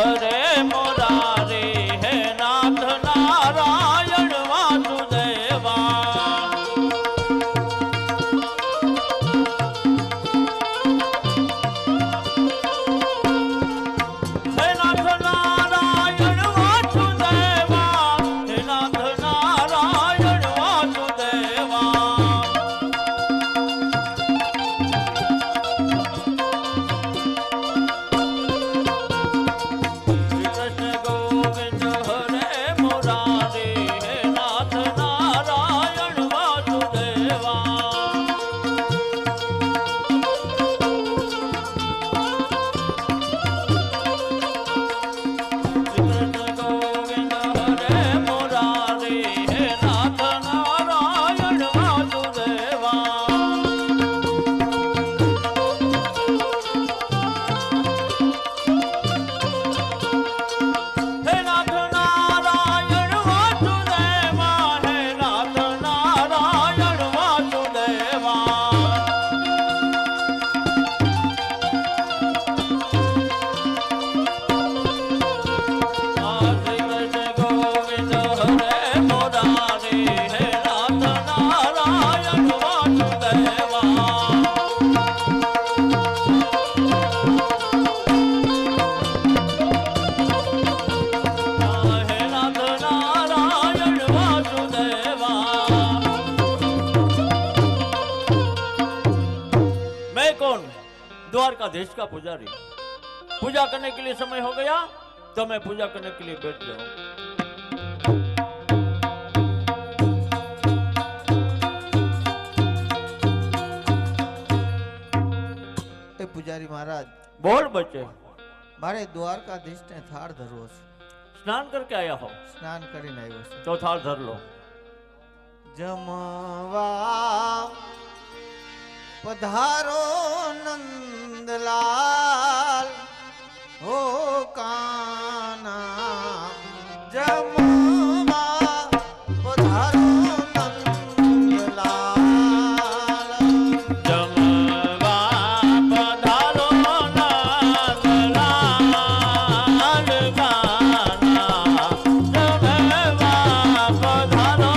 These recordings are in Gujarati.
હરે મુરારે હે નાથ નારાયણ વાસુદેવા द्वारकाधीश का पुजारी। पूजा करने के लिए समय हो गया तो मैं पूजा करने के लिए बैठ जाऊं। पुजारी महाराज बोल बच्चे। मारे द्वारकाधीश ने थाળ ધરવો છે। स्नान करके आया हो? स्नान કરીને આવ્યો છું। तो थाળ धर लो। जमवा पधारो नंदलाल हो काना जमवा पधारो नंदलाल जमवा पधारो नंदलाल काना जमवा पधारो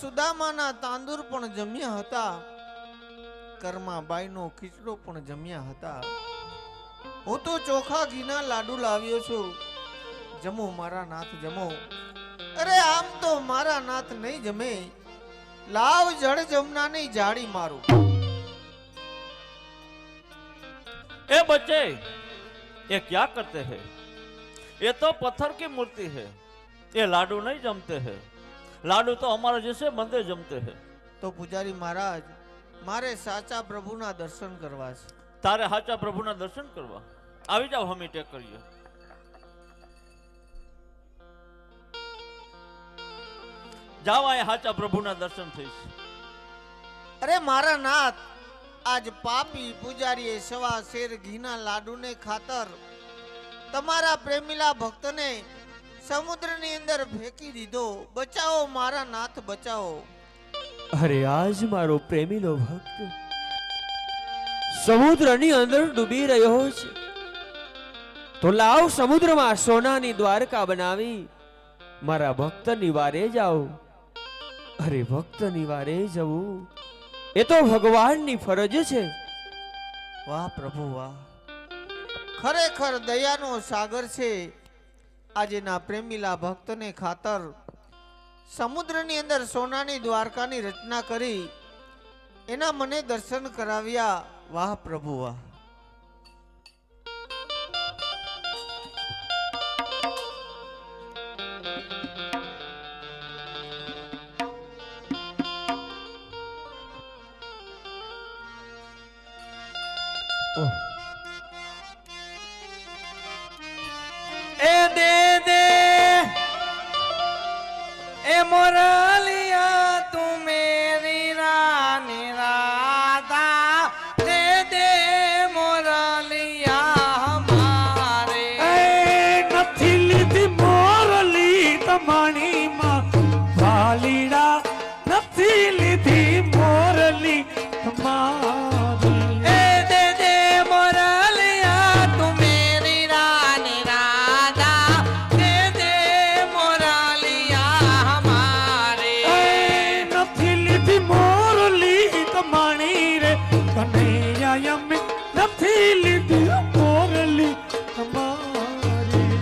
સુદામાના તાંદુર પણ જમ્યા હતા, કર્માબાઈનો ખીચડો પણ જમ્યા હતા। હું તો ચોખા ઘીના લાડુ લાવ્યો છું, જમો મારા નાથ જમો। અરે આમ તો મારા નાથ નહીં જમે, લાવ જળ જમનાની જાડી મારું। ए बच्चे, ये क्या करते हैं? ये तो पत्थर की मूर्ति है, ये लाडू नहीं जमते हैं। लाडू तो हमारे जैसे बंदे जमते हैं। तो पुजारी महाराज मारे साचा प्रभुना दर्शन करवा छे। तारे हाचा प्रभुना दर्शन करवा आवी जाओ, हम टेक करिए। जाओ आए हाचा प्रभुना दर्शन थईश। अरे मारा नाथ, आज पापी पुजारीए सवा शेर घीना लाडू ने खातर तमारा प्रेमीला भक्त ने समुद्रनी अंदर फेंकी दीधो। बचाओ मारा नाथ बचाओ। अरे आज मारो प्रेमीलो भक्त समुद्रनी अंदर डूबी रह्यो छे, तो लाव समुद्रमा सोनानी द्वारका बनावी मारा भक्त निवारे जाओ। अरे भक्त निवारे जवू એ તો ભગવાનની ફરજ છે. વાહ પ્રભુ વાહ, ખરેખર દયાનો સાગર છે. આજના પ્રેમીલા ભક્તને ખાતર સમુદ્રની અંદર સોનાની દ્વારકાની રચના કરી એના મને દર્શન કરાવ્યા. વાહ પ્રભુ વાહ. એ દે દે એ મોરલિયા તું મેરી રાની રાધા, દે દે મોરલિયા હમારે. નથી લીધી મોરલી તમારી માં વાલીડા, નથી લીધી મોરલી તમારી. એ દે દે મોરલિયા તું મેરી રાની રાધા, દે દે મોરલિયા હમારે. નથી લીધી મોરલી તમારી રે કનૈયા, અમે નથી લીધી મોરલી તમારી.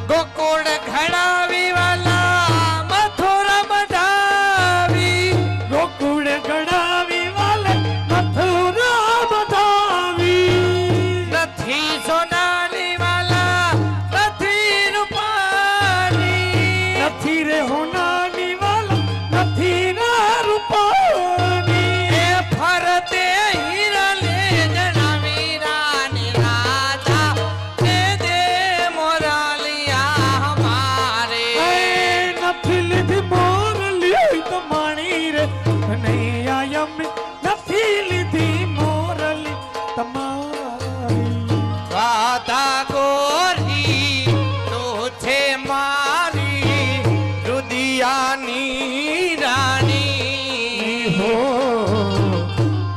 ગોકુળ ઘડાવી વાલા મથુરા મઢાવી, ગોકુળ ગણાવી વાલે મથુરા બધાવી. નથી સોનાની વાલા નથી રૂપાની, નથી રે હોનાની વાલા, નથી ના રૂપાની. એ ફરતે હીરા લે જણાવી રાની રાધા, દે દે મોરલિયા હમારે. નથી લીધી મોરલી તમારી રે કનૈયા, અમે નથી લીધી મોરલી તમારી. રાધા ગોરી તું છે મારી રુદિયાની રાણી. હો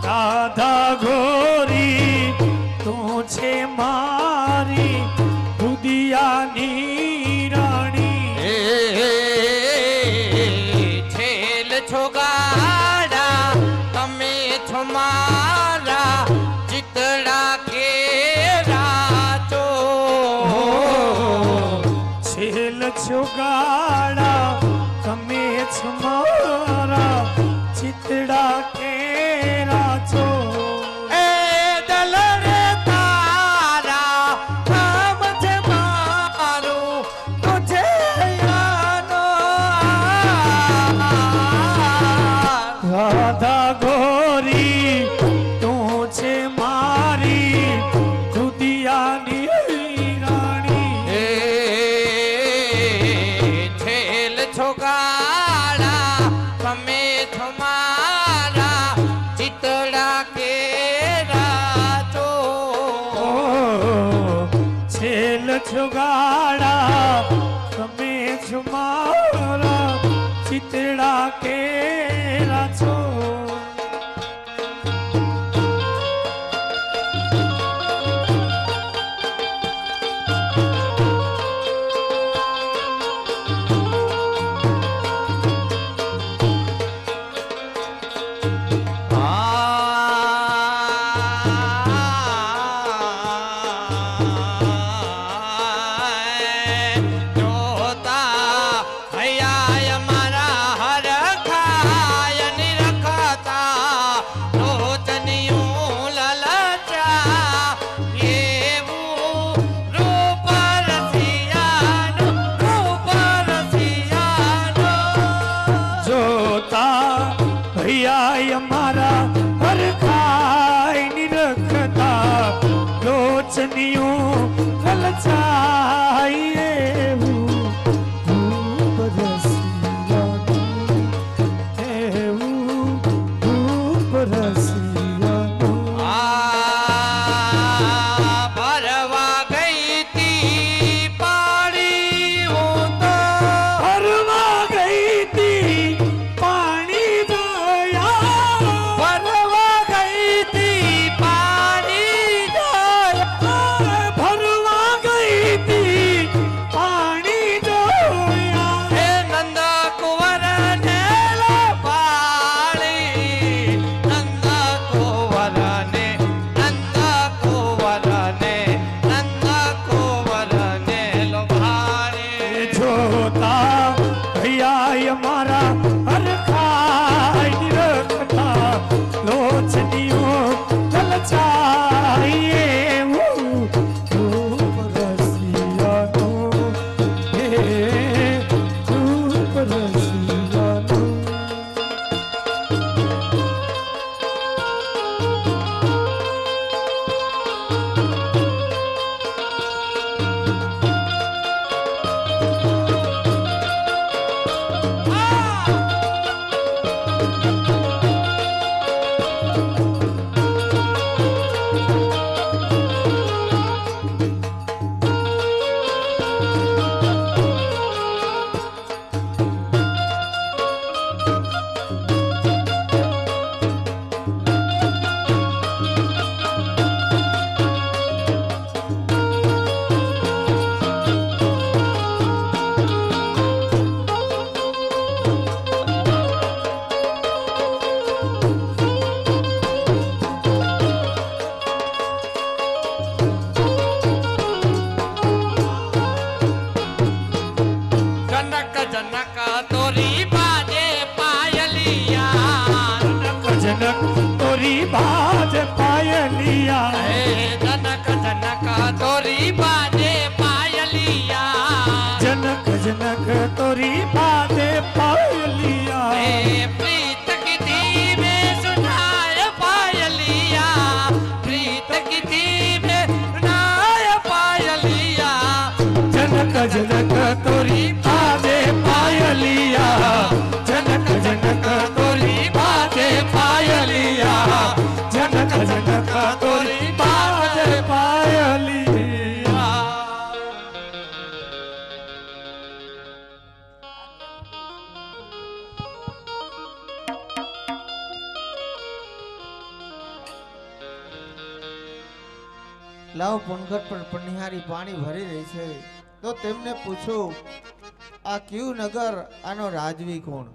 રાધા ગોરી તું છે મારી બુદિયાની રાણી. છેલ છો ગાડા તમે છો મારા ચિતડા કેરા છો. છેલ છુગાડા તમે છો મારા ચિતડા કેરા છો. એ દલરે તારા નામ છે મારું, તુझे યાનો રાધા ગોરી તું છે મારી દુધિયાની રાણી. છેલ છો ગાડા તમે છો મારા ચિતડા કેરા છો. ઓ છેલ છુગાડા તમે છો મારા ચિતડા કેરા છો. जनक तोरी बाज पायलिया हे जनक जनक तोरी बाजे पायलिया जनक जनक तोरी बाजे पायलिया हे प्रीत की दी में सुनाय पायलिया प्रीत की दी में सुनाय पायलिया जनक जनक तोरी बाजे पायलिया जनक जनक तोरी बाजे पायलिया जनक जनक तोरी बाजे पायलिया લાવ પનઘટ પર પનિહારી પાણી ભરી રહી છે તો તેમને પૂછો આ કયું નગર આનો રાજવી કોણ?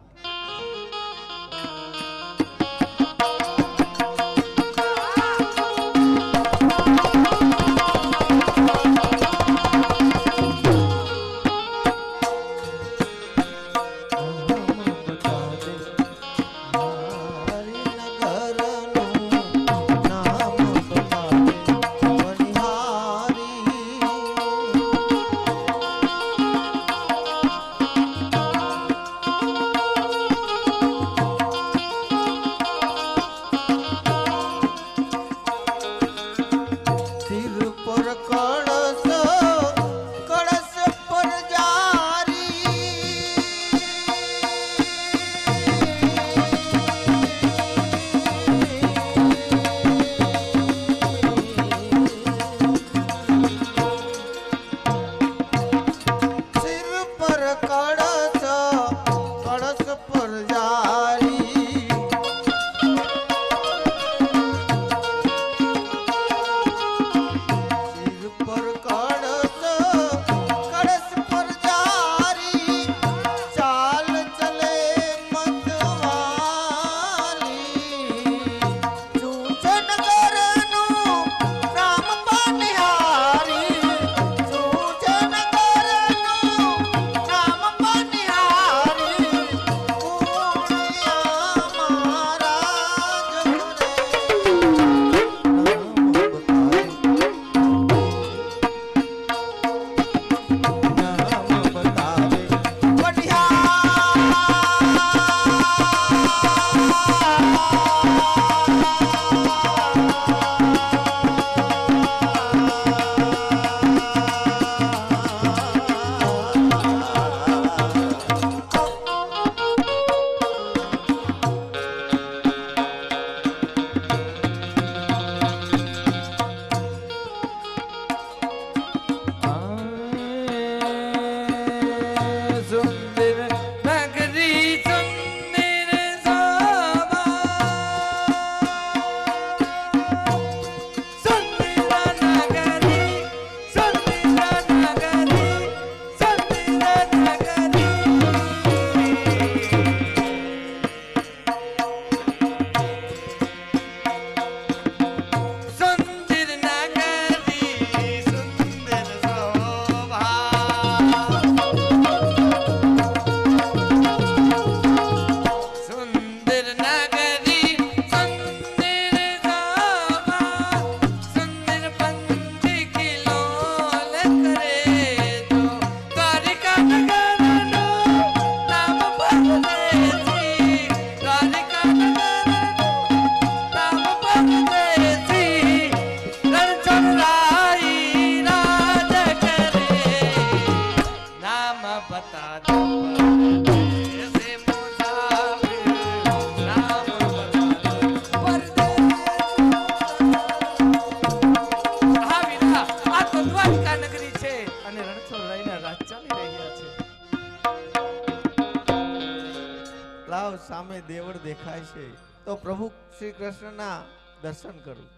લાવ સામે દેવળ દેખાય છે તો પ્રભુ શ્રી કૃષ્ણના દર્શન કરું.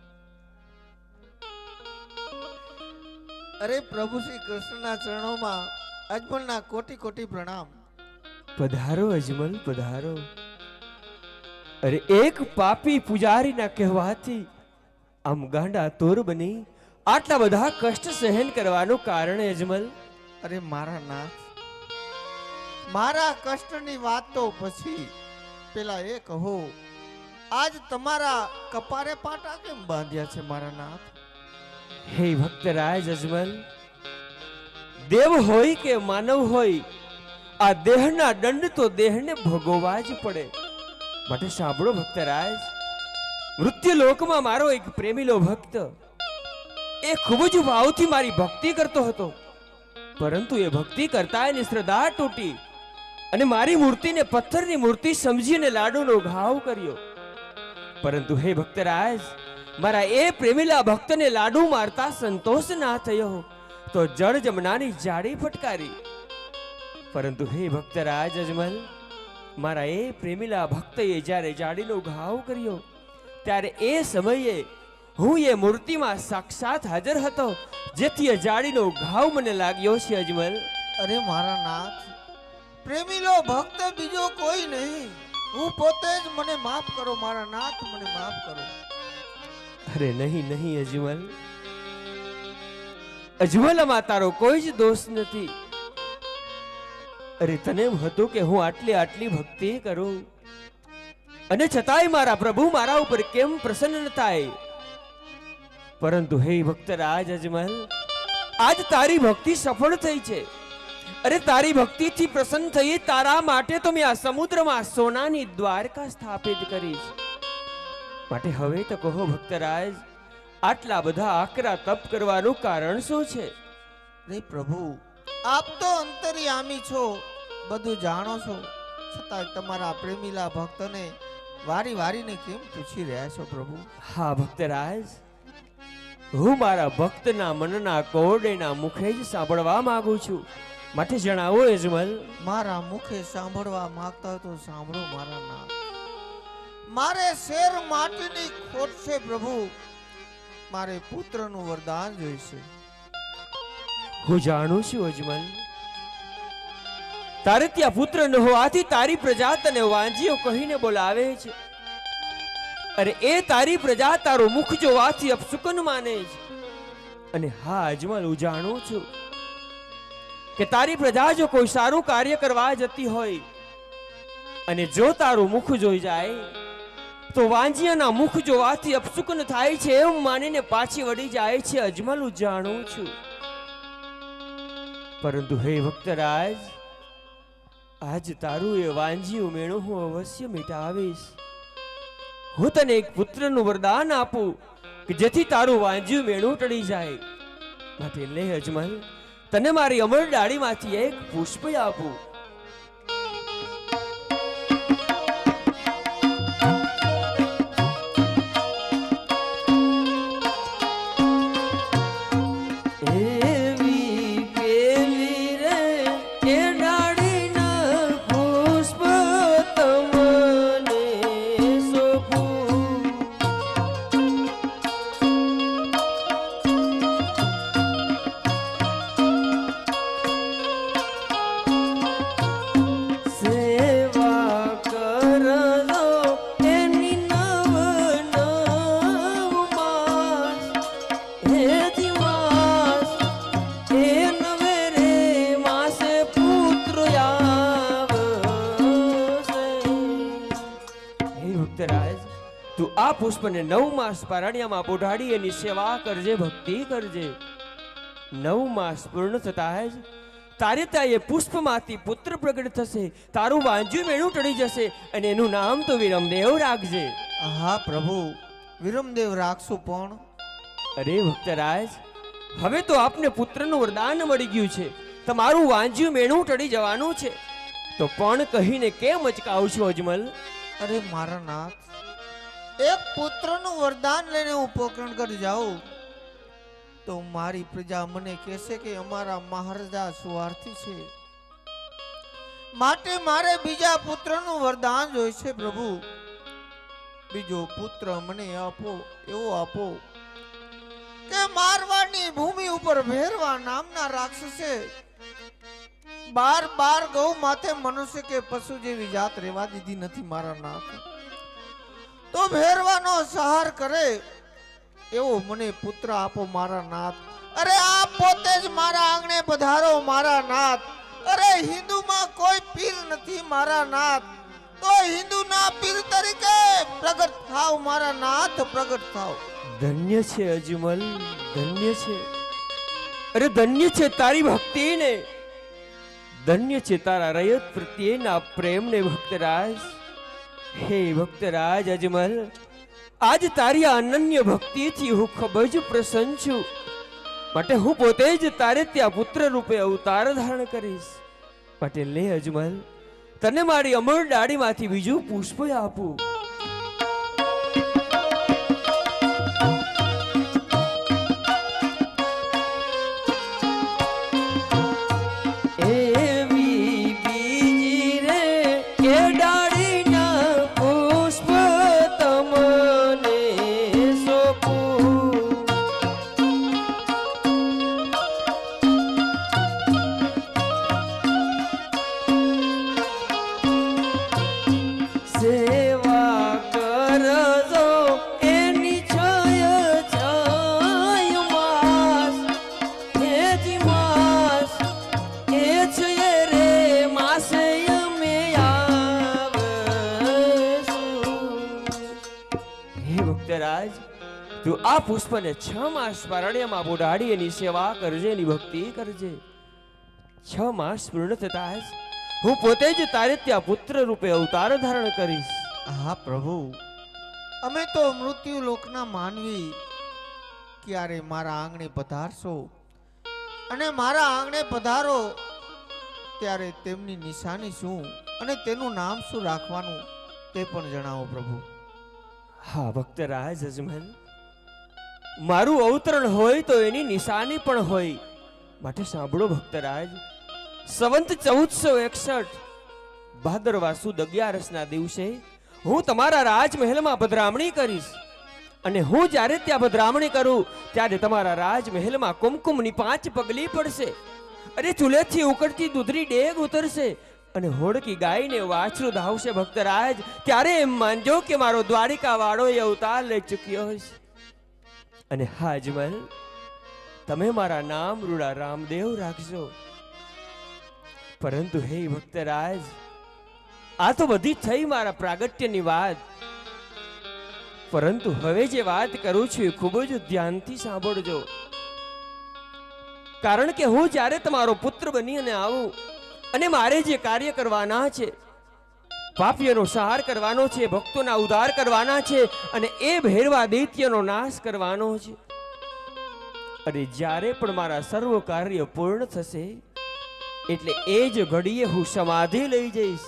અરે પ્રભુ શ્રી કૃષ્ણના ચરણોમાં અજમલના કોટી કોટી પ્રણામ. પધારો અજમલ પધારો. અરે એક પાપી પૂજારીના કહેવાથી આમ ગાંડા તોર બની આટલા બધા કષ્ટ સહન કરવાનું કારણ અજમલ? અરે મારા નાથ, મારા કષ્ટની વાત તો પછી પેલા એ કહો, આજ તમારા કપારે પાટા કેમ બાંધ્યા છે મારા નાથ? હે ભક્તરાજ અજમલ, દેવ હોય કે માનવ હોય, આ દેહના દંડ તો દેહને ભોગવવા જ પડે. માટે સાંભળો ભક્તરાજ, મૃત્યુ લોકમાં મારો એક પ્રેમીલો ભક્ત એ ખૂબ જ ભાવથી મારી ભક્તિ કરતો હતો, પરંતુ એ ભક્તિ કરતા એની શ્રદ્ધા તૂટી અને મારી મૂર્તિને પથ્થરની મૂર્તિ સમજીને લાડુનો ઘાવ કર્યો. પરંતુ હે ભક્તરાજ, મારા એ પ્રેમીલા ભક્તને લાડુ મારતા સંતોષ ના થયો તો જળ જમનાની જાળી ફટકારી. પરંતુ હે ભક્તરાજ અજમલ, મારા એ પ્રેમીલા ભક્તએ જ્યારે જાળીનો ઘાવ કર્યો ત્યારે એ સમયે હું એ મૂર્તિમાં સાક્ષાત હાજર હતો, જેથી એ જાળીનો ઘાવ મને લાગ્યો છે અજમલ. અરે મારા નાથ, પ્રેમીલો ભક્ત બીજો કોઈ નહીં, હું પોતે જ. મને માફ કરો મારા નાથ, મને માફ કરો. અરે નહીં નહીં અજમલ, અજમલમાં તારો કોઈ જ દોષ નથી. અરે તને એમ હતું કે હું આટલી ભક્તિ કરું અને છતાંય મારા પ્રભુ મારા ઉપર કેમ પ્રસન્ન ન થાય. પરંતુ હે ભક્તરાજ અજમલ, આજ તારી ભક્તિ સફળ થઈ છે. અરે તારી ભક્તિથી પ્રસન્ન થઈ, તારા માટે તો મેં આ સમુદ્રમાં સોનાની દ્વારકા સ્થાપિત કરીશ. માટે હવે તો કહો ભક્તરાજ, આટલા બધા આકરા તપ કરવાનું કારણ શું છે? રે પ્રભુ, આપ તો અંતર્યામી છો, બધું જાણો છો, છતાં તમારા પ્રેમીલા ભક્તને વારી વારીને કેમ પૂછી રહ્યા છો પ્રભુ? હા ભક્તરાજ, હું મારા ભક્તના મનના કોરડેના મુખે જ સાંભળવા માંગુ છું. માટે જણાવો અજમલ. મારા મુખે સાંભળવા માંગતા હોય તો સાંભળો મારા નાથ. મારે શેર માટીની ખોટ છે પ્રભુ, મારે પુત્રનું વરદાન જોઈશે. હું જાણું છું અજમલ, તારે ત્યાં પુત્ર ન હોવાથી તારી પ્રજા તને વાંજીઓ કહીને બોલાવે છે. અરે એ તારી પ્રજા તારું મુખ જોવાથી અપશુકન માને છે. અને હા અજમલ, હું જાણું છું કે તારી પ્રજા જો કોઈ સારું કાર્ય કરવા જતી હોય અને જો તારું મુખ જોઈ જાય તો વાંજીયાના મુખ જોવાથી અપશુકન થાય છે એમ માનીને પાછી વળી જાય છે. અજમલ, હું જાણું છું. પરંતુ હે ભક્તરાજ, આજ તારું એ વાંજીયું મેણું હું અવશ્ય મિટાવીશ. હું તને એક પુત્રનું વરદાન આપું કે જેથી તારું વાંજીયું મેણું ટળી જાય. માટે લે અજમલ, તને મારી અમર ડાળીમાંથી એક પુષ્પ આપું. તું આ પુષ્પને 9 માસ પારણ્યામાં બોઢાડી એની સેવા કરજે, ભક્તિ કરજે. 9 માસ પૂર્ણ થતા જ તારે ત્યાં એ પુષ્પમાંથી પુત્ર પ્રગટ થશે, તારું વાંજ્યું મેણું ટળી જશે અને એનું નામ તો વિરમદેવ રાખજે. હા પ્રભુ, વિરમદેવ રાખશું. પણ અરે ભક્તરાજ, હવે તો આપને પુત્રનું વરદાન મળી ગયું છે, તમારું વાંજ્યું મેણું ટળી જવાનું છે, તો પણ કહીને કેમ અચકાવ છો અજમલ? અરે મારા નાથ, એક પુત્રનું વરદાન લઈને હું પોકરણ કરી જાઉં તો મારી પ્રજા મને કહેશે કે અમારા મહારાજા સ્વાર્થી છે. માટે મારે બીજા પુત્રનું વરદાન જોઈશે પ્રભુ. બીજો પુત્ર મને આપો, એવો આપો કે મારવાડની ભૂમિ ઉપર ભેરવા નામના રાક્ષસે 12 ગૌ માથે મનુષ્ય કે પશુ જેવી જાત રહેવા દીધી નથી મારા નાથ. તો ભેરવાનો સહાર કરે એવો મને પુત્ર આપો મારા નાથ. અરે આપ પોતે જ મારા આંગણે પધારો મારા નાથ. અરે હિન્દુમાં કોઈ પીર નથી મારા નાથ. તો હિન્દુના પીર તરીકે પ્રગટ થાવ મારા નાથ, પ્રગટ થાવ. ધન્ય છે અજમલ, ધન્ય છે. અરે ધન્ય છે તારી ભક્તિને, ધન્ય છે તારા રયત પ્રત્યેના પ્રેમને ભક્તરાજ. હે ભક્તરાજ અજમલ, આજ તારી આ અનન્ય ભક્તિથી હું ખૂબ જ પ્રસન્ન છું. માટે હું પોતે જ તારે ત્યાં પુત્ર રૂપે અવતાર ધારણ કરીશ. માટે લે અજમલ, તને મારી અમર ડાળીમાંથી બીજું પુષ્પ આપું. એવી બીજી રે એ ડાળીના પુષ્પ તમને સોંપું. સેવા કરજો એની છાય છાય માસ, એ જ માસ એ છે રે માસે અમે આવશું. હે ભક્તરાજ, તું આ પુષ્પને 6 માસ પારણ્યમાં બોડાડી એની સેવા કરજે, એની ભક્તિ કરજે. 6 માસ પૂર્ણ થતા જ હું પોતે જ તારે ત્યાં પુત્ર રૂપે અવતાર ધારણ કરીશ. હા પ્રભુ, અમે તો મૃત્યુ લોકના માનવી, ક્યારે મારા આંગણે પધારશો અને મારા આંગણે પધારો ત્યારે તેમની નિશાની શું અને તેનું નામ શું રાખવાનું તે પણ જણાવો પ્રભુ. હા ભક્તરાજ અજમલ, મારું અવતરણ હોય તો એની નિશાની પણ હોય. માટે સાંભળો ભક્તરાજ, સંવંત 1461 ભાદરવા સુદ 11ના દિવસે હું તમારા રાજમહેલમાં પધરામણી કરીશ. અને હું જ્યારે ત્યાં પધરામણી કરું ત્યારે તમારા રાજમહેલમાં કુમકુમની 5 પગલી પડશે. અરે ચૂલેથી ઉકળતી દૂધની ડેગ ઉતરશે અને હોડકી ગાયને વાછરું ધાવશે. ભક્તરાજ, ત્યારે એમ માનજો કે મારો દ્વારિકા વાળો એ અવતાર લઈ ચૂક્યો હશે. અને હા અજમલ, તમે મારા નામ રૂડા રામદેવ રાખજો. પરંતુ હે ભક્તરાજ, આ તો બધી થઈ મારા પ્રાગટ્યની વાત. પરંતુ હવે જે વાત કરું છું એ ખૂબ જ ધ્યાનથી સાંભળજો. કારણ કે હું જ્યારે તમારો પુત્ર બની અને આવું અને મારે જે કાર્ય કરવાના છે, પાપીઓનો સંહાર કરવાનો છે, ભક્તોના ઉદ્ધાર કરવાના છે અને એ ભેરવા દૈત્યનો નાશ કરવાનો છે. અને જ્યારે પણ મારા સર્વ કાર્ય પૂર્ણ થશે એટલે એ જ ઘડીએ હું સમાધિ લઈ જઈશ.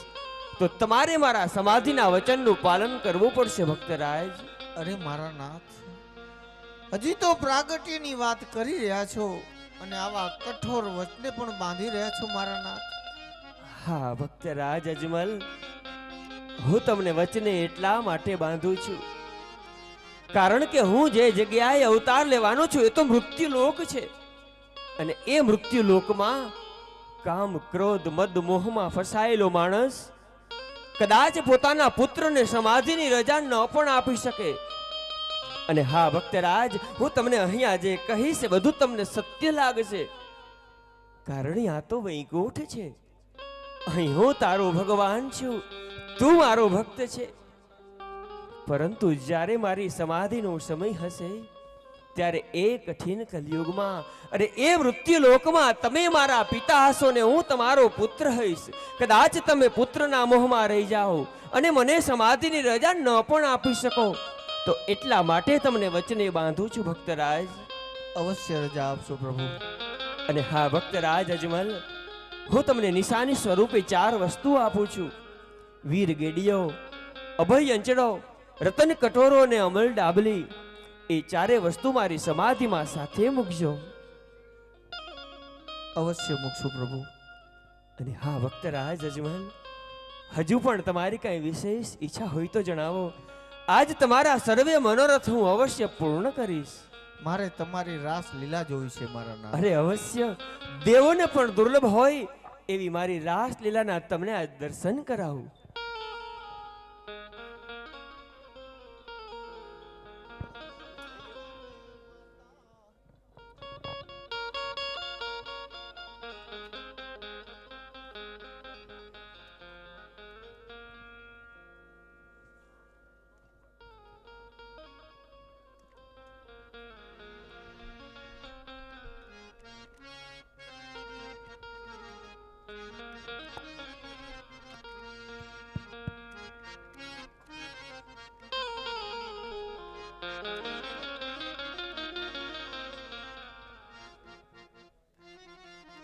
તો તમારે મારા સમાધિના વચનનું પાલન કરવું પડશે ભક્તરાજ. અરે મારા નાથ, હજી તો પ્રાગટ્યની વાત કરી રહ્યા છો અને આવા કઠોર વચને પણ બાંધી રહ્યા છો મારા નાથ. હા ભક્તરાજ અજમલ, હું તમને વચને એટલા માટે બાંધું છું કારણ કે હું જે જગ્યાએ અવતાર લેવાનો છું એ તો મૃત્યુ લોક છે. અને એ મૃત્યુ લોકમાં કામ ક્રોધ મદ મોહમાં ફસાયેલો માણસ કદાચ પોતાના પુત્રને સમાધિની રજા ન પણ આપી શકે. અને હા ભક્તરાજ, હું તમને અહીંયા જે કહીશ એ બધું તમને સત્ય લાગશે. કારણ આ તો વૈકુંઠ છે. અહીં હું તારો ભગવાન છું, તું મારો ભક્ત છે. પરંતુ જ્યારે મારી સમાધિનો સમય હશે ત્યારે એ કઠિન કલયુગમાં અને એ મૃત્યુ લોકમાં તમે મારા પિતા હશો ને હું તમારો પુત્ર હઈશ. કદાચ તમે પુત્રના મોહમાં રહી જાઓ અને મને સમાધિની રજા ન પણ આપી શકો, તો એટલા માટે તમને વચને બાંધું છું ભક્તરાજ. અવશ્ય રજા આપશો પ્રભુ. અને હા ભક્તરાજ અજમલ, હું તમને નિશાની સ્વરૂપે 4 વસ્તુ આપું છું. વીર ગેડિયો, અભય અંચડો, રતન કટોરો અને અમલ ડાબલી. એ 4 વસ્તુ મારી સમાધિમાં સાથે મૂકજો. અવશ્ય મૂકશું પ્રભુ. અને હા ભક્તરાજ અજમલ, હજુ પણ તમારી કઈ વિશેષ ઈચ્છા હોય તો જણાવો. આજ તમારા સર્વે મનોરથ હું અવશ્ય પૂર્ણ કરીશ. મારે તમારી રાસ લીલા જોઈ છે મારા નાથ. અરે અવશ્ય, દેવોને પણ દુર્લભ હોય એવી મારી રાસ લીલાના તમને આજ દર્શન કરાવું.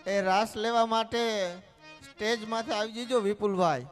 એ રાસ લેવા માટે સ્ટેજ માથે આવી જજો વિપુલભાઈ.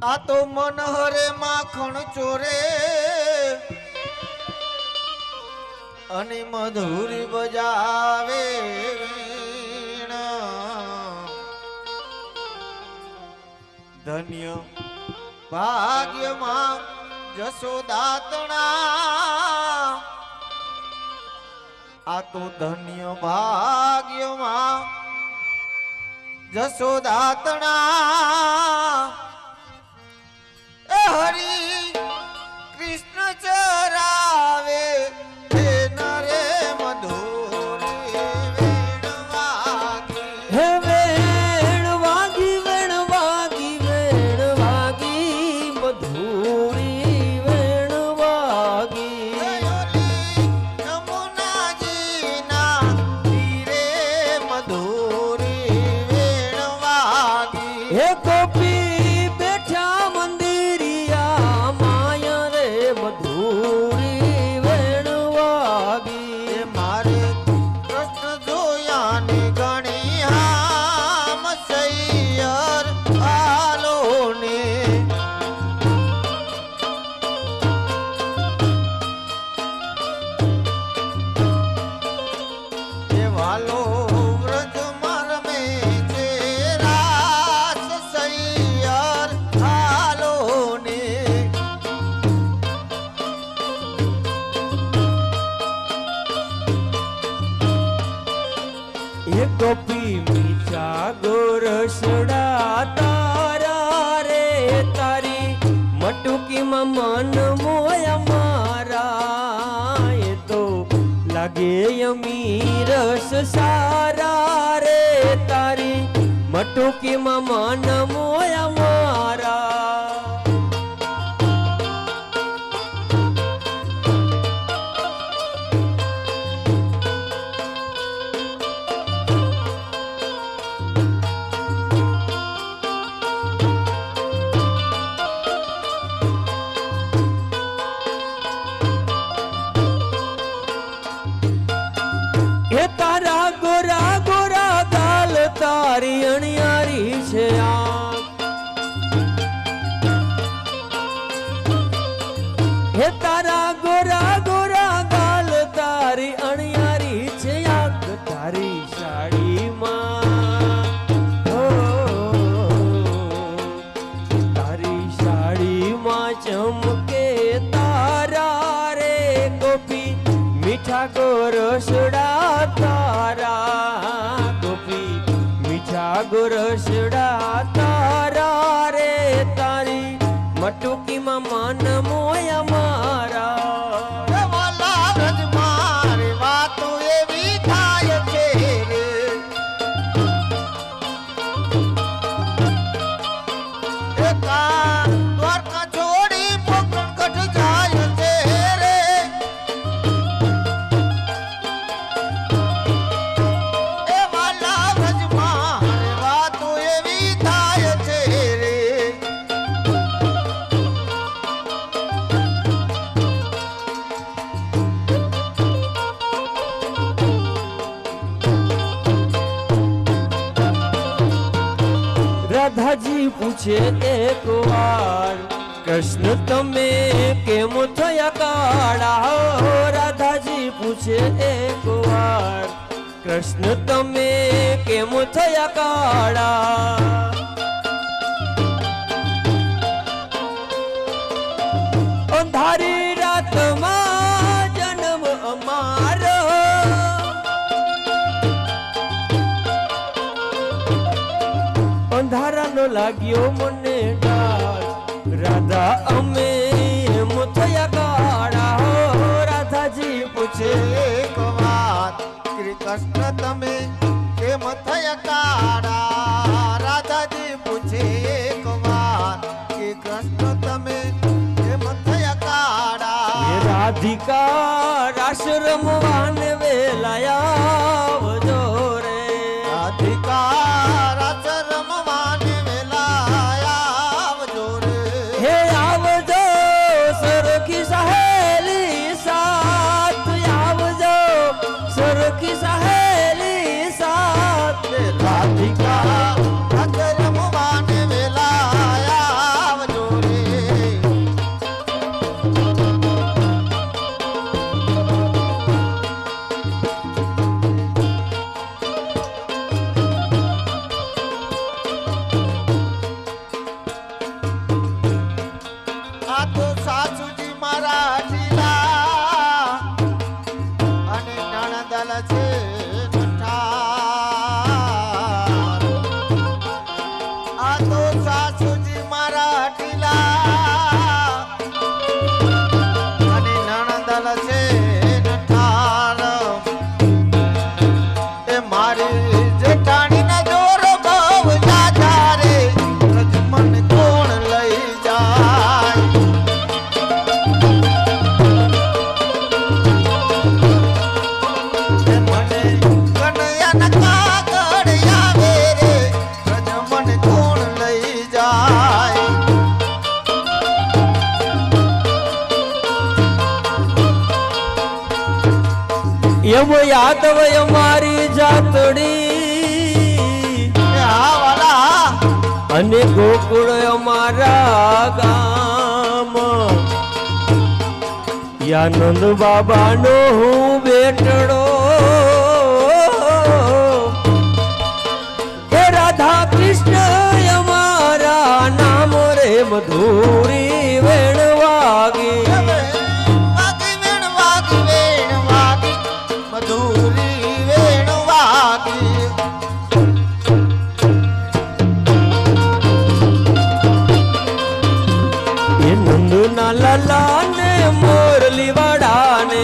આ તો મનહરે માખણ ચોરે અને મધુરી બજાવે વીણા. ધન્ય ભાગ્યમાં જશોદાતણા, આ તો ધન્ય ભાગ્યમાં જશોદાતણા. હરી કૃષ્ણ ચરાવે નરે મધુરી વેણ વાગી. હે વેણ વાગી વેણ વાગી વેણ વાગી મધુરી વેણ વાગી. યમુનાજીના તીરે મધુરી વેણ વાગી. હે ગોપી બેઠા મંદિરિયા માયા રે મધુરી વેણ વાગી. એ મારે કૃષ્ણ જોયાને ગણી હામ સૈયર આલો ને. એ વાલો વ્રજમાં રમે છે રાસ સૈયર આલો ને. હે ગોપી મીઠા ગોરસડા તારા રે તારી મટુકીમાં મન મોયા મારા. એ તો લાગે યમી રસ સારા રે તારી મટુકીમાં મન મોયા મારા. હે તારા ગોરા ગોરા ગાલ તારી અણિયારી છે આંખ. હે તારા ગોરા ગોરા ગાલ તારી અણિયારી છે આંખ. તારી સાડીમાં હો, તારી સાડીમાં ચમકે તારા રે ગોપી મીઠા ગોરસડા તારા. ગોપી મીઠા ગોરસડા તારા રે તારી મટુકીમાં મન મોયા મારા. એ વાલા વ્રજમાં રે વાતો એવી થાય છે રે. એ કાન દ્વારકા છોડી પોકણગઢ જાય છે રે. એ વાલા વ્રજમાં રે વાતો એવી થાય છે રે. રાધાજી પૂછે એક વાર કૃષ્ણ તમે કેમ થયા કાળા હો રાધાજી પૂછે એક વાર કૃષ્ણ તમે કેમ થયા કાળા અંધારી રાતમાં જન્મ અમારો અંધારાનો લાગ્યો મને ડાર રાધા અમે એમ થયા કાળા હો રાધાજી પૂછે એક વાત શ્રી કૃષ્ણ તમે કેમ થયા કાળા રાધાજી પૂછે એક વાત કે કૃષ્ણ તમે કેમ થયા કાળા રાધિકા રાસ રમવાને વેલાયા વજો રે રાધિકા રાસ રમવાને વેલાયા આવજો રે હે આવજો સરખી સહેલી સાથ આવજો સરખી સહેલી સાથ રાધિકા રાસ રમવાને વેલાયા આવજો રે આ તો સાસુજી મારા ઢીલા અને નણદલ છે નઠાર. આ તો સાસુજી મારા ઢીલા અને નણદલ છે નઠાર. એ મારી જેઠાણીના જોર બહુ જાજા રે રજમન કોણ લઈ જાય મને કનૈયાના કાગળ આવે રે રજમન કોણ લઈ જાય એમ યાદવ અમારી જાતડી આ વાલા અને ગોકુળ અમારા ગામ યાનંદ બાબાનો હું બેટડો હે રાધા કૃષ્ણ અમારા નામ રે મધુરી વેણ વાગી વાગી વેણ વાગી વેણ વાગી મધુરી વેણ વાગી એ નંદના લાલા ને મોરલી વાડાને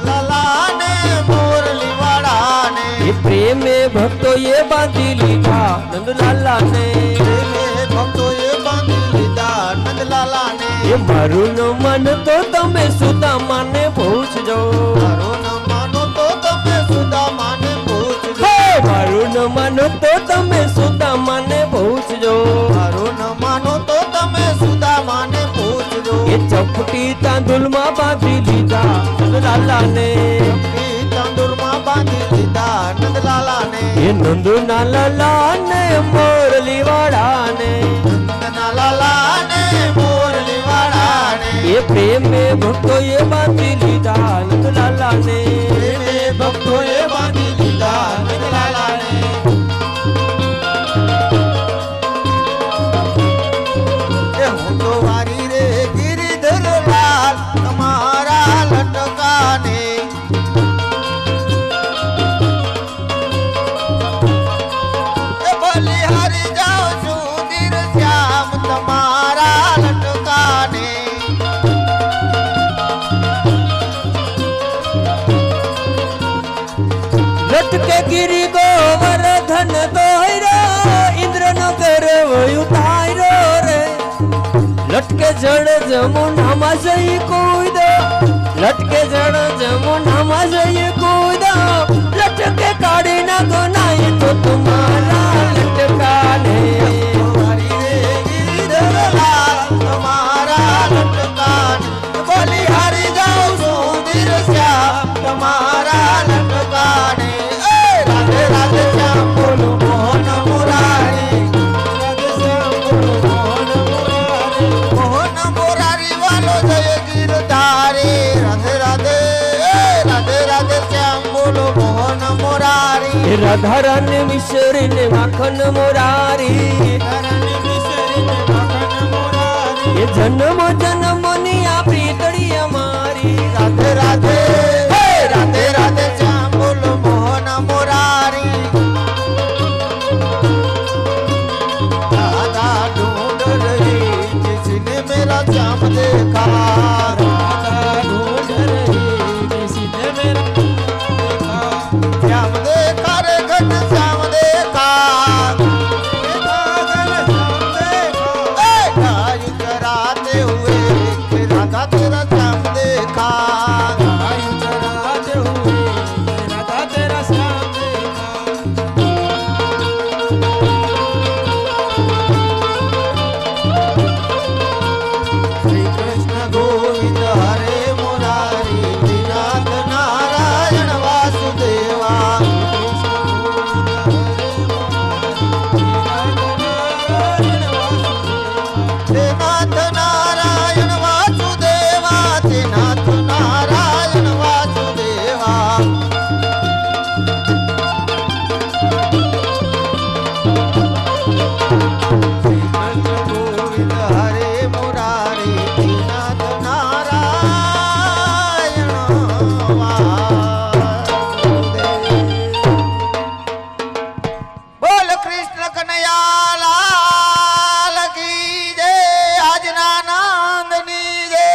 લાલાને મોરલી વાળાને એ પ્રેમે ભક્તો એ બાંધી લીધા નંદલાલાને પ્રેમે ભક્તોએ બાંધી લીધા નંદલાલાને એ મારું ન મન તો તમે સુદામાને પૂછજો મારો ન માનો તો તમે સુદામાને પૂછજો હે મારું ન માનો તો તમે સુદામાને પૂછજો મારો ન માનો તો તમે સુદામાને પૂછજો એ ચપટી તાંદુલમાં બાંધી લીધા નંદલાલાને ઈ તંદુરમાં બાંધી લીધા નંદલાલાને એ નંદના લાલાને મોરલી વાડાને નંદલાલાને મોરલી વાળાને એ પ્રેમે ભક્તો એ બાંધી લીધા નંદલાલાને પ્રેમે ભક્તોએ બાંધી લીધા નંદલાલાને એ હું તો વારી રે ગિરિધર લાલ તમારા લટકાને એ બલિહારી જાઉં છું ધીર શ્યામ તમારા લટકાને લટકે ગિરી ગોવર્ધન દોયરો ઇન્દ્ર નો કરવયું તાયરો રે લટકે જળ જમુનામાં જઈ કૂદો લટકે જળ જમુનામાં જઈ કૂદો લટકે કાઢી નાખો નાય તો તમારા લટકાને વારી રે ગિરિધર લાલ તમારા લટકાને બલિહારી જાઉં છું ધીર શ્યામ તમારા લટકાને એ રાધે રાધે શ્યામ બોલો મોહન મુરારી એ રાધા રાને વિસરીને માખન મોરારી એ જન્મ જન્મની આ પ્રીતળી અમારી રાધે રાધે હે રાધે રાધે શ્યામ બોલો મોહન મોરારી राधा ढूंढ रही जिसने मेरा श्याम देखा राधा ढूंढ रही किसी ने मेरा श्याम देखा रे घन श्याम देखा गाय चराते हुए कि राधा तेरा श्याम देखा गाय चराते हुए राधा तेरा श्याम देखा श्री कृष्ण गोविंद हरे मुरारी विनाथ नारायण वासुदेवा ते नाथ नारायण वासुदेवा ते नाथ नारायण वासुदेवा श्री कृष्ण गोविंद हरे मुरारी ते नाथ नारायण वासुदेवा बोल कृष्ण कन्हैया लाल की जय આજના નાંદની જય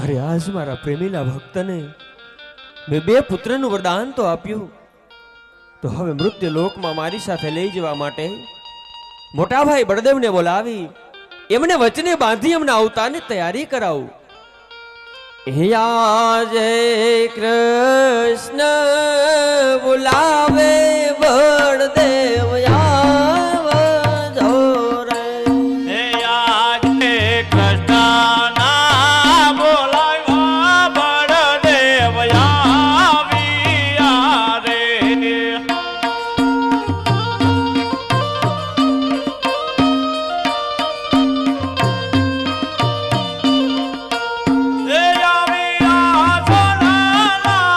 અરે આજ મારા પ્રેમીલા ભક્તને મેં 2 પુત્રનું વરદાન તો આપ્યું, તો હવે મૃત્યુ લોકમાં મારી સાથે લઈ જવા માટે મોટા ભાઈ બળદેવને બોલાવી એમને વચને બાંધી એમના અવતારની તૈયારી કરાવું. આજે કૃષ્ણ બોલાવે બળદેવ આવજો રે. હે આજે કૃષ્ણના બોલાવ્યા બળદેવ આવ્યા રે. હે આવ્યા સોનાના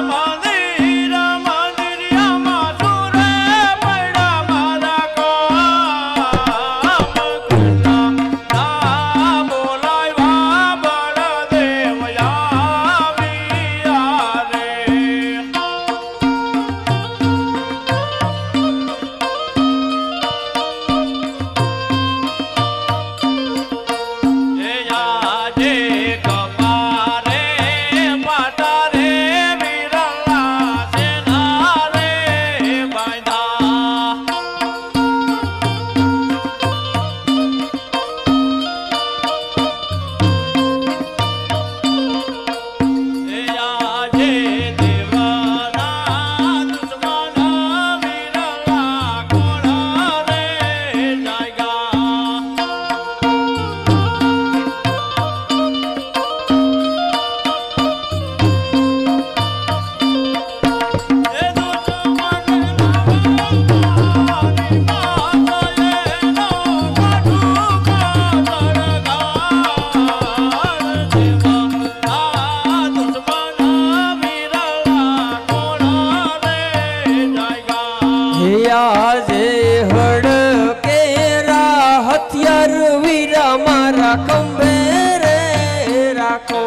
મંદિર મંદિરિયામાં આજે હડકેરા હથિયાર વીરા મારા ખંભે રે રાખો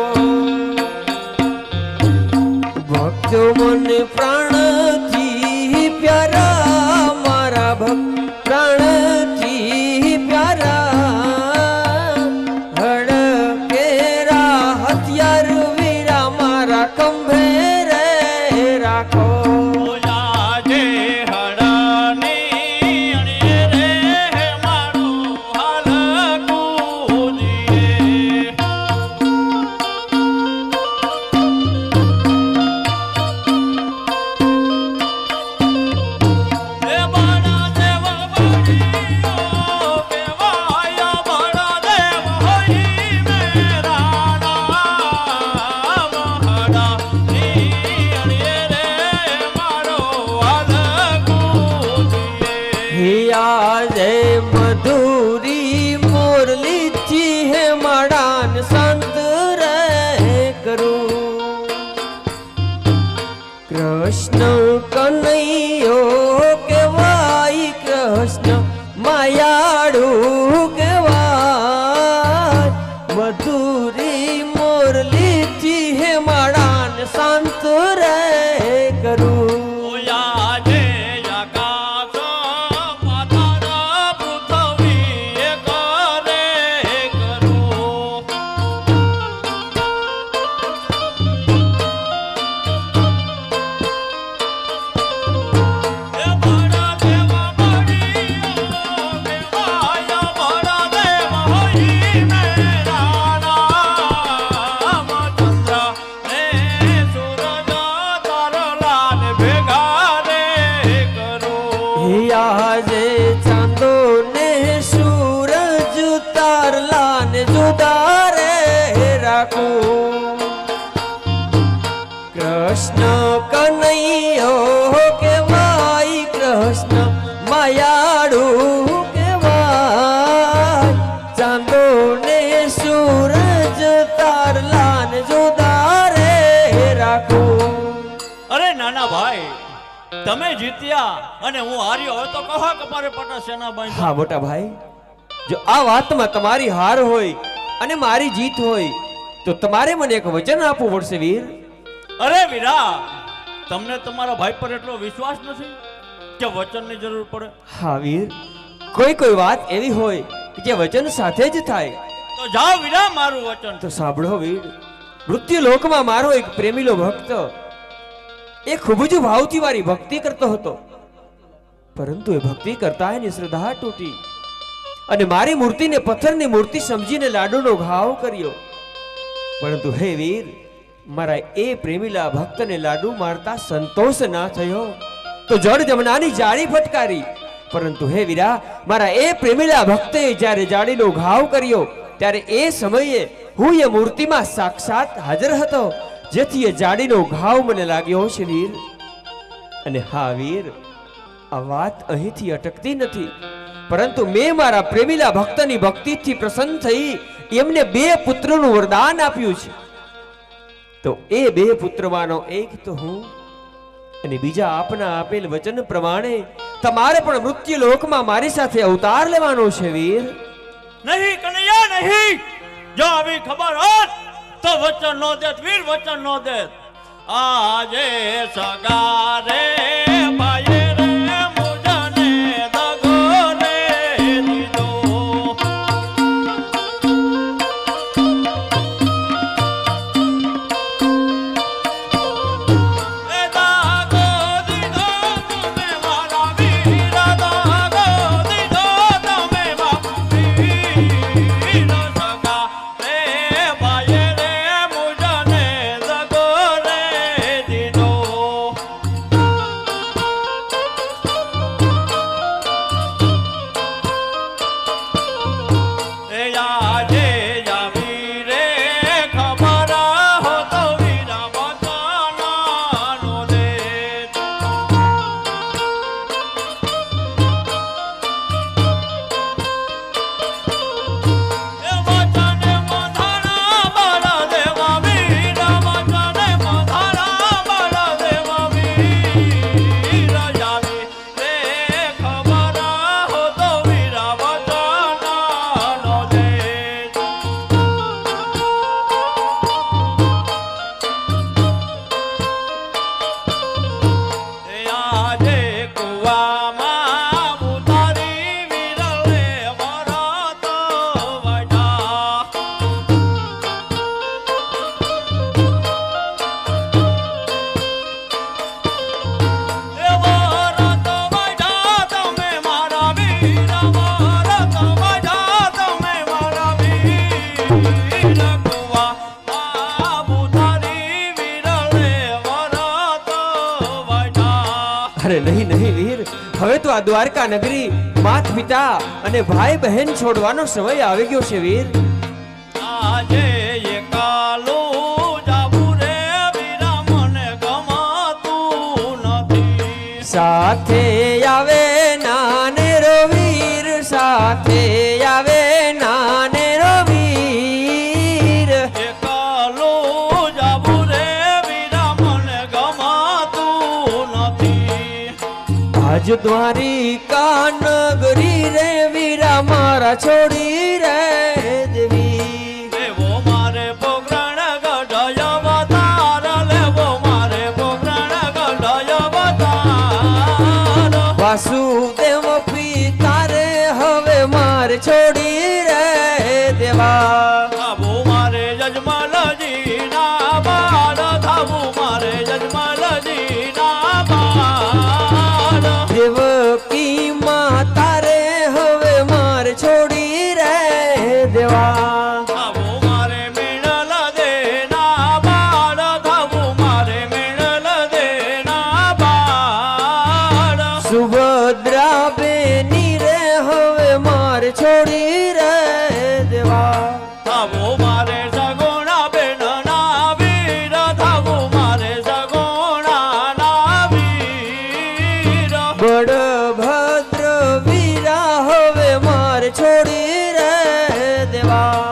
ભક્તો મને પ્રાણથી પ્યારા મારા ભક્ત પ્રાણથી પ્યારા હડકેરા હથિયાર વીરા મારા ખંભે રે રાખો આજે હળની અણી રે મારું હાલકું જીએ. એ બાળા દેવ બળીઓ કેવાય બાળા દેવ હોઈ મેરા નામ હળની અણી રે મારો હાલકું જીએ. આજે મધુરી મોરલીથી હે મડાન સંત રે કરું કૃષ્ણ કનૈયો કેવાય કૃષ્ણ માયાડુ કેવાય મધુરી મોરલીથી હે મડાન સંત રે કરું આજે આકાશ પાતાળ પૃથ્વી કરે કરું. એ બડા દેવ બળીઓ કેવાય બડા દેવ હોઈ મેરા નામ ચંદ્ર ને સૂરજ તારલા ને ભેગા રે કરું. આજે ચાંદો ને સૂરજ તારલા ને જુદા રે રાખું કૃષ્ણ કનૈયો કેવાય કૃષ્ણ માયાડુ કેવાય ચાંદો ને સૂરજ તારલા ને જુદા રે રાખું અરે નાના ભાઈ, તમે જીત્યા અને હું હાર્યો હોય તો કહો કે મારે પટા સેના બાંધો. હા મોટા ભાઈ, જો આ વાતમાં તમારી હાર હોય અને મારી જીત હોય તો તમારે મને એક વચન આપવું પડશે વીર. અરે વીરા, તમને તમારા ભાઈ પર એટલો વિશ્વાસ નથી કે વચનની જરૂર પડે? હા વીર, કોઈ વાત એવી હોય કે જે વચન સાથે જ થાય તો જાઓ વીરા, મારું વચન. તો સાંભળો વીર. મૃત્યુ લોકમાં મારો એક પ્રેમીલો ભક્ત એ ખૂબ જ ભાવથી મારી ભક્તિ કરતો હતો, પરંતુ એ ભક્તિ કરતા એની શ્રદ્ધા તૂટી અને મારી મૂર્તિને પથ્થરની મૂર્તિ સમજીને લાડુનો ઘાવ કર્યો. પરંતુ હે વીર, મારા એ પ્રેમીલા ભક્તને લાડુ મારતા સંતોષ ના થયો તો જળ જમનાની જાળી ફટકારી. પરંતુ હે વીરા, મારા એ પ્રેમીલા ભક્તે જ્યારે જાળીનો ઘાવ કર્યો ત્યારે એ સમયે હું એ મૂર્તિમાં સાક્ષાત હાજર હતો, જેથી એ જાળીનો ઘાવ મને લાગ્યો છે વીર. અને હા વીર, આ વાત અહીંથી અટકતી નથી, પરંતુ મેં મારા પ્રેમીલા ભક્તની ભક્તિથી પ્રસન્ન થઈ એમને 2 પુત્રનું વરદાન આપ્યું છે. તો એ 2 પુત્રમાંનો એક તો હું અને બીજા આપના આપેલ વચન પ્રમાણે તમારે પણ મૃત્યુ લોકમાં મારી સાથે અવતાર લેવાનો છે વીર. નહીં કનૈયા નહીં, જો આવી ખબર હોત તો વચન નો દેત વીર, વચન નો દેત. આજે સગારે ભાઈએ રે મુજને દગો રે દીધો. એ દાગો દીધો તમે મારા વીર, દાગો દીધો તમે મારા વીર. સગા રે ભાઈએ રે મુજને દગો રે દીધો. અરે નહીં નહીં વીર, હવે તો આ દ્વારકા નગરી માત પિતા અને ભાઈ બહેન છોડવાનો સમય આવી ગયો છે વીર. આજે એકાલું જાવું રે વીરા મને ગમાતું નથી. સાથે આવે નાનેરો વીર, સાથે આવે નાનેરો વીર. એકાલું જાવું રે વીરા મને ગમાતું નથી. આજ દ્વારિકા નગરી રે વીરા મારા છોડી રે દેવી. લેવો મારે પોગરણ ગઢય અવતાર, લેવો મારે પોગરણ ગઢય અવતાર. વાસુદેવ પિતા રે હવે મારે છોડી રે દેવા. થાવું મારે જજમલજી ના બાળ, થાવું મારે જજમલજી ના બાળ. દેવકી માતા રે હવે મારે છોડી રે દેવા. થાવું મારે મેળલ દે ના બાળ, થાવું મારે મેળલ દે ના બાળ. સુભદ્રા બેની રે હવે મારે છોડી રે દેવા. થાવું મારે સગુણા બેન ના વીર, થાવું મારે સગુણા ના વીર. બળભદ્ર વીરા હવે મારે છોડી રે દેવા.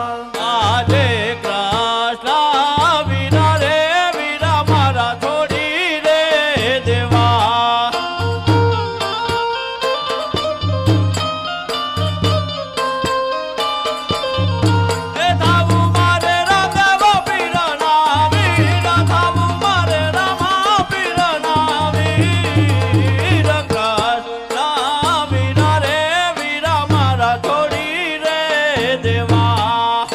આજે કૃષ્ણ વીરા રે વીરા મારા છોડી રે દેવા. એ થાવું મારે રામદેવ પીર ના વીર, થાવું મારે રામા પીર ના વીર. કૃષ્ણ વીરા રે વીરા મારા છોડી રે દેવા.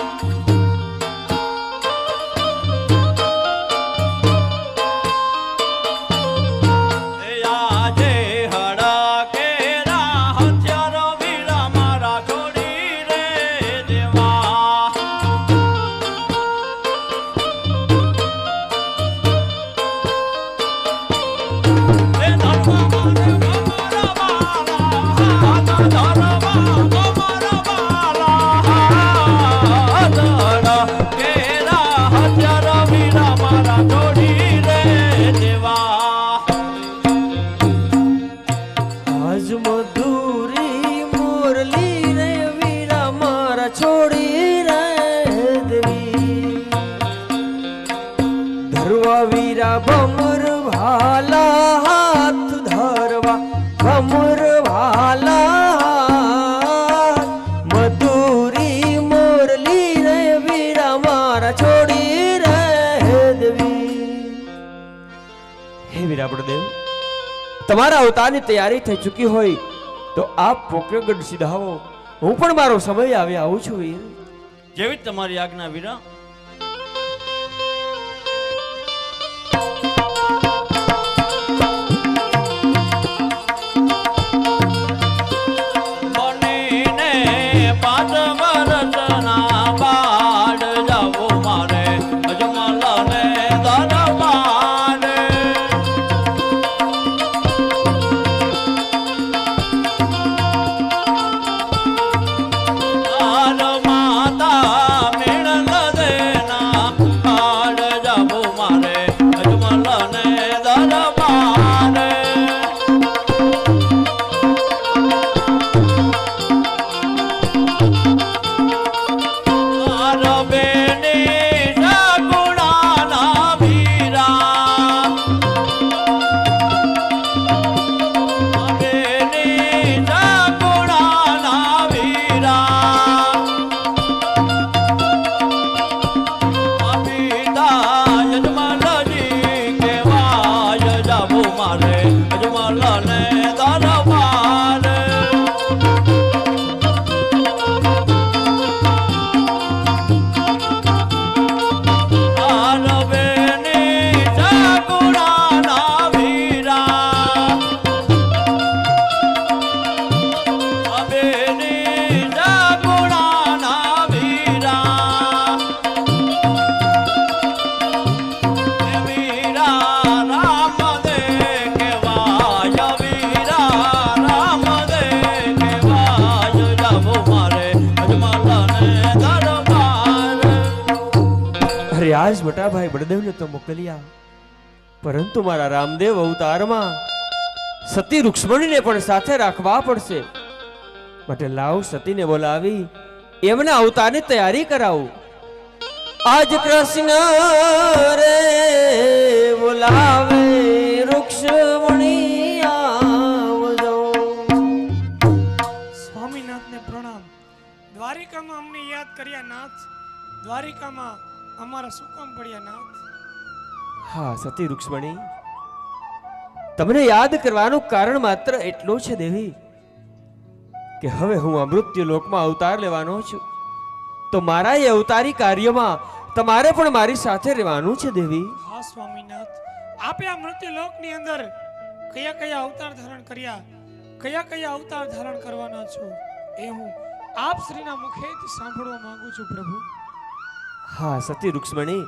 એ આજે હડા કેરા હથિયાર વીરા મારા છોડી રે દેવા. એ ધર્મ મારે કમર બાલા, હાથ ધરવા કમર બાલા. હડા કેરા હથિયાર વીરા મારા છોડી રે દેવા. આજ મધુરી મુરલી રે વીરા મારા છોડી રે દેવી. ધરવા વીરા ભમર ભાલા, હાથ ધરવા ભમર ભાલા. મધુરી મુરલી રે વીરા મારા છોડી રે દેવી. હે વીરા પ્રદેવ, તમારા અવતારની તૈયારી થઈ ચૂકી હોય તો આપ પોકરગઢ સીધાવો. હું પણ મારો સમય આવે આવું છું વીર. જેવી તમારી આજ્ઞા વીરા. બનીને 5 વર્ષના બાળ જાવું મારે અજમલને દરબાર. તાર માતા મેળલ દે રાજ મોટાભાઈ બળદેવને તો મોકલ્યા, પરંતુ મારા રામદેવ અવતારમાં સતી રૂક્ષ્મણીને પણ સાથે રાખવા પડશે. માટે લાવ સતીને બોલાવી એમના અવતારની તૈયારી કરાવું. આજ કૃષ્ણ રે બોલાવે રૂક્ષ્મણી આવજો. સ્વામીનાથને પ્રણામ. દ્વારિકામાં અમને યાદ કર્યા નાથ, દ્વારિકામાં અમારા શું કામ પડ્યા નાથ? હા સતી રૂક્ષ્મણી, તમને યાદ કરવાનું કારણ માત્ર એટલું છે દેવી કે હવે હું આ મૃત્યુ લોકમાં અવતાર લેવાનો છું, તો મારા એ અવતારી કાર્યમાં તમારે પણ મારી સાથે રહેવાનું છે દેવી. હા સ્વામીનાથ, આપે આ મૃત્યુ લોકની અંદર કયા કયા અવતાર ધારણ કર્યા, કયા કયા અવતાર ધારણ કરવાના છો, એ હું આપ શ્રીના મુખેથી સાંભળવા માંગુ છું પ્રભુ. હા સતી રૂક્ષ્મણી,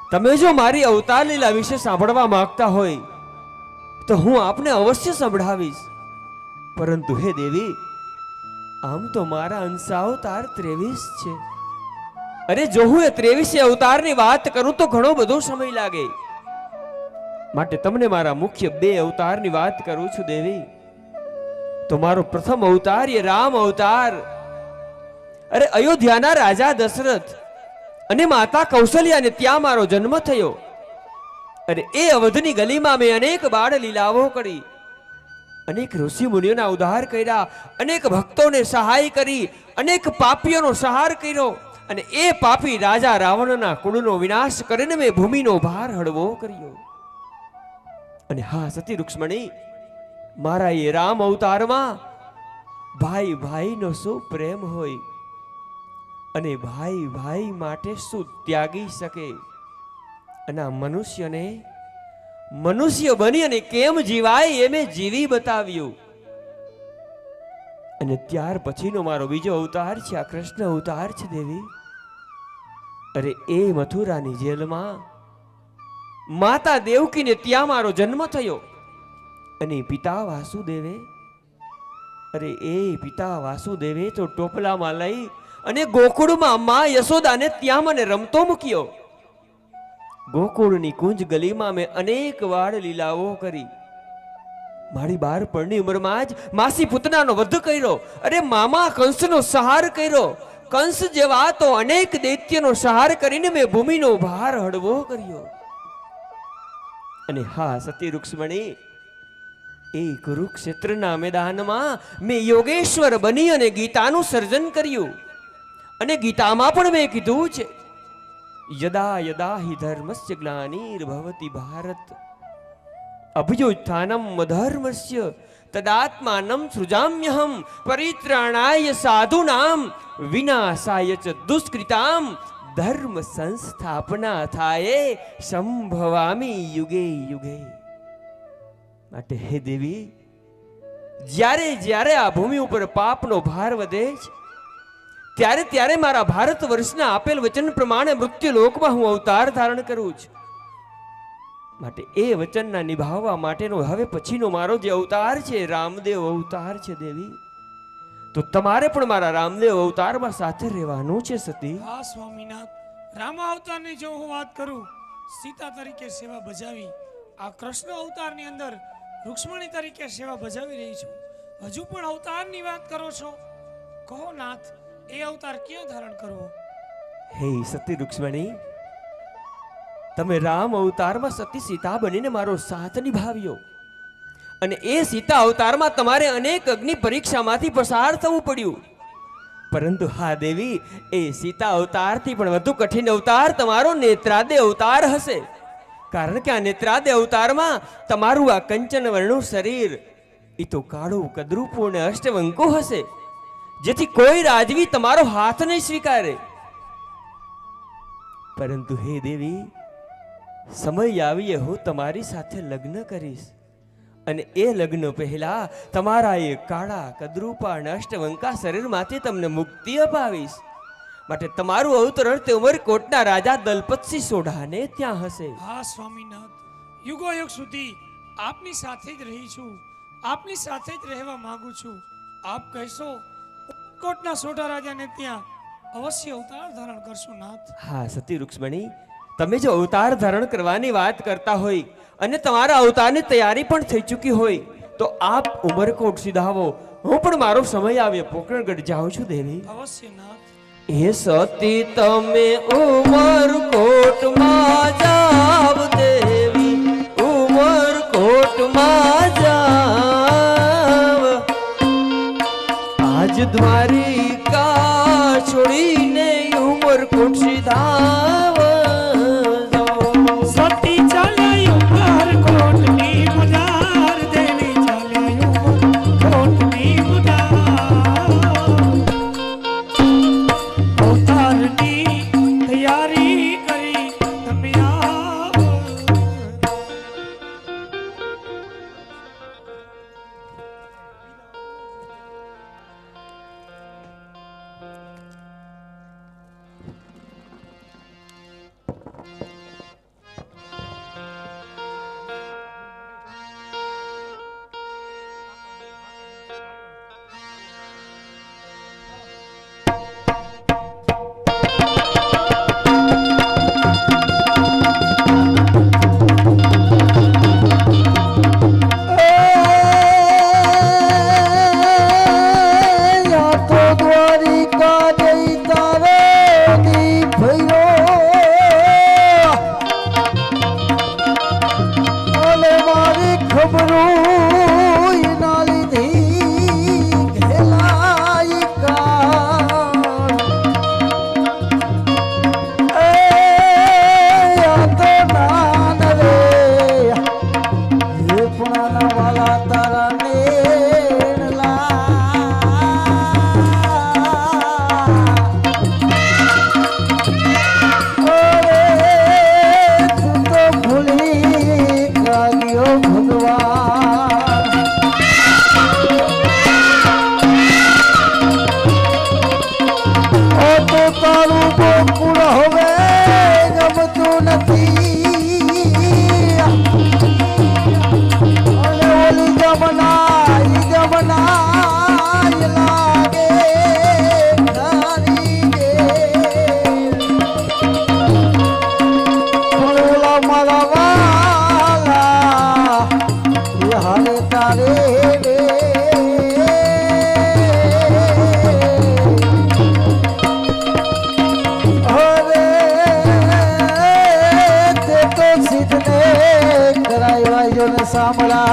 તમે જો મારી અવતાર લીલા વિશે સાંભળવા માંગતા હોય તો હું આપને અવશ્ય સંભળાવીશ. પરંતુ હે દેવી, આમ તો મારા અંશાવતાર 23 છે. અરે જો હું એ 23 અવતારની વાત કરું તો ઘણો બધો સમય લાગે. માટે તમને મારા મુખ્ય 2 અવતારની વાત કરું છું દેવી. તો મારો પ્રથમ અવતાર એ રામ અવતાર. અરે અયોધ્યાના રાજા દશરથ અને માતા કૌશલ્યાને ત્યાં મારો જન્મ થયો. અરે એ અવધની ગલીમાં મેં અનેક બાળ લીલાઓ કરી, અનેક ઋષિ મુનિઓના ઉદ્ધાર કર્યા, અનેક ભક્તોને સહાય કરી, અનેક પાપીઓનો સંહાર કર્યો, અને એ પાપી રાજા રાવણના કુળનો વિનાશ કરીને મેં ભૂમિનો ભાર હળવો કર્યો. અને હા સતી રૂક્ષ્મણી, મારા એ રામ અવતારમાં ભાઈ ભાઈનો શું પ્રેમ હોય, અને ભાઈ ભાઈ માટે શું ત્યાગી શકે, અને આ મનુષ્યને મનુષ્ય બની અને કેમ જીવાય એ મેં જીવી બતાવ્યું. અને ત્યાર પછીનો મારો બીજો અવતાર છે આ કૃષ્ણ અવતાર છે દેવી. અરે એ મથુરાની જેલમાં માતા દેવકીને ત્યાં મારો જન્મ થયો, અને પિતા વાસુદેવે, અરે એ પિતા વાસુદેવે તો ટોપલામાં લઈ અને ગોકુળમાં માં યશોદાને ત્યાં મને રમતો મૂક્યો. ગોકુળની કુંજ ગલીમાં મેં અનેક વાર લીલાઓ કરી. મારી 12 ઉંમરમાં જ માસી પુતનાનો વધ કર્યો. અરે મામા કંસનો સંહાર કર્યો. કંસ જેવા તો અનેક દૈત્યનો સંહાર કરીને મેં ભૂમિનો ભાર હળવો કર્યો. અને હા સતી રૂક્ષ્મણી, એ કુરુક્ષેત્રના મેદાનમાં મેં યોગેશ્વર બની અને ગીતાનું સર્જન કર્યું. અને ગીતામાં પણ મેં કીધું છે, યદા યદા હિ ધર્મસ્ય ગ્લાનિર્ભવતિ ભારત અભ્યુત્થાનમ અધર્મસ્ય તદાત્માનમ સૃજામ્યહમ પરિત્રાણાય સાધુનામ વિનાશાય ચ દુષ્કૃતામ ધર્મ સંસ્થાપના થાય સંભવામી યુગે યુગે. માટે હે દેવી, જ્યારે જ્યારે આ ભૂમિ ઉપર પાપનો ભાર વધે છે, ત્યારે ત્યારે મારા ભારત વર્ષના આપેલ વચન પ્રમાણે મૃત્યુ લોકમાં હું અવતાર ધારણ કરું છું. માટે એ વચનના નિભાવવા માટેનો હવે પછીનો મારો જે અવતાર છે રામદેવ અવતાર છે દેવી. તો તમારે પણ મારા રામદેવ અવતારમાં સાથે રહેવાનું છે સતી. હા સ્વામીનાથ, રામ અવતારની જો હું વાત કરું, સીતા તરીકે સેવા બજાવી, આ કૃષ્ણ અવતારની અંદર રૂક્ષ્મણી તરીકે સેવા બજાવી રહી છું. હજુ પણ અવતારની વાત કરો છો, કહો નાથ, એ અવતાર ક્યાં ધારણ કરવો? હે સતી રૂક્ષ્મણી, તમે રામ અવતારમાં સતી સીતા બનીને મારો સાથ નિભાવ્યો, અને એ સીતા અવતારમાં તમારે અનેક અગ્નિ પરીક્ષામાંથી પસાર થવું પડ્યું. પરંતુ હા દેવી, એ સીતા અવતારથી પણ વધુ કઠિન અવતાર તમારો નેત્રાદે અવતાર હશે. કારણ કે આ નેત્રાદે અવતારમાં તમારું આ કંચન વર્ણનું શરીર એ તો કાળું કદરૂપું અને અષ્ટવંકુ હશે, જેથી કોઈ રાજવી તમારો હાથ નહીં સ્વીકારે. પરંતુ હે દેવી, સમય આવીએ હું તમારી સાથે લગ્ન કરીશ, અને એ લગ્ન પહેલા તમારા એ કાળા કદરૂપા અને અષ્ટવંકા શરીરમાંથી તમને મુક્તિ અપાવીશ. માટે તમારું અવતરણ તે ઉમરકોટના રાજા દલપતસિંહ સોઢાને ત્યાં હશે. હા સ્વામીનાથ, યુગોયુગ સુધી આપની સાથે જ રહી છું, આપની સાથે જ રહેવા માંગુ છું. આપ કહેશો કોટના સોઢા રાજાને ત્યાં અવશ્ય અવતાર ધારણ કરશો નાથ. હા સતી રૂક્ષ્મણી, તમે જો અવતાર ધારણ કરવાની વાત કરતા હોય અને તમારા અવતારની તૈયારી પણ થઈ ચૂકી હોય તો આપ ઉમરકોટ સીધાવો. હું પણ મારો સમય આવ્યો પોકરણગઢ જાઉં છું દેવી. અવશ્ય નાથ. એ સતી તમે ઉમરકોટમાં જાવ દેવી, ઉમરકોટમાં જાવ. આજ દ્વારિકા છોડીને ઉમરકોટ સીધાવ જાઓ. સતી ચાલ્યા ઉમરકોટની બજાર, દેવી ચાલ્યા ઉમરકોટની બજાર. અવતારની તૈયારી કરી તમે આવો. સાંભળા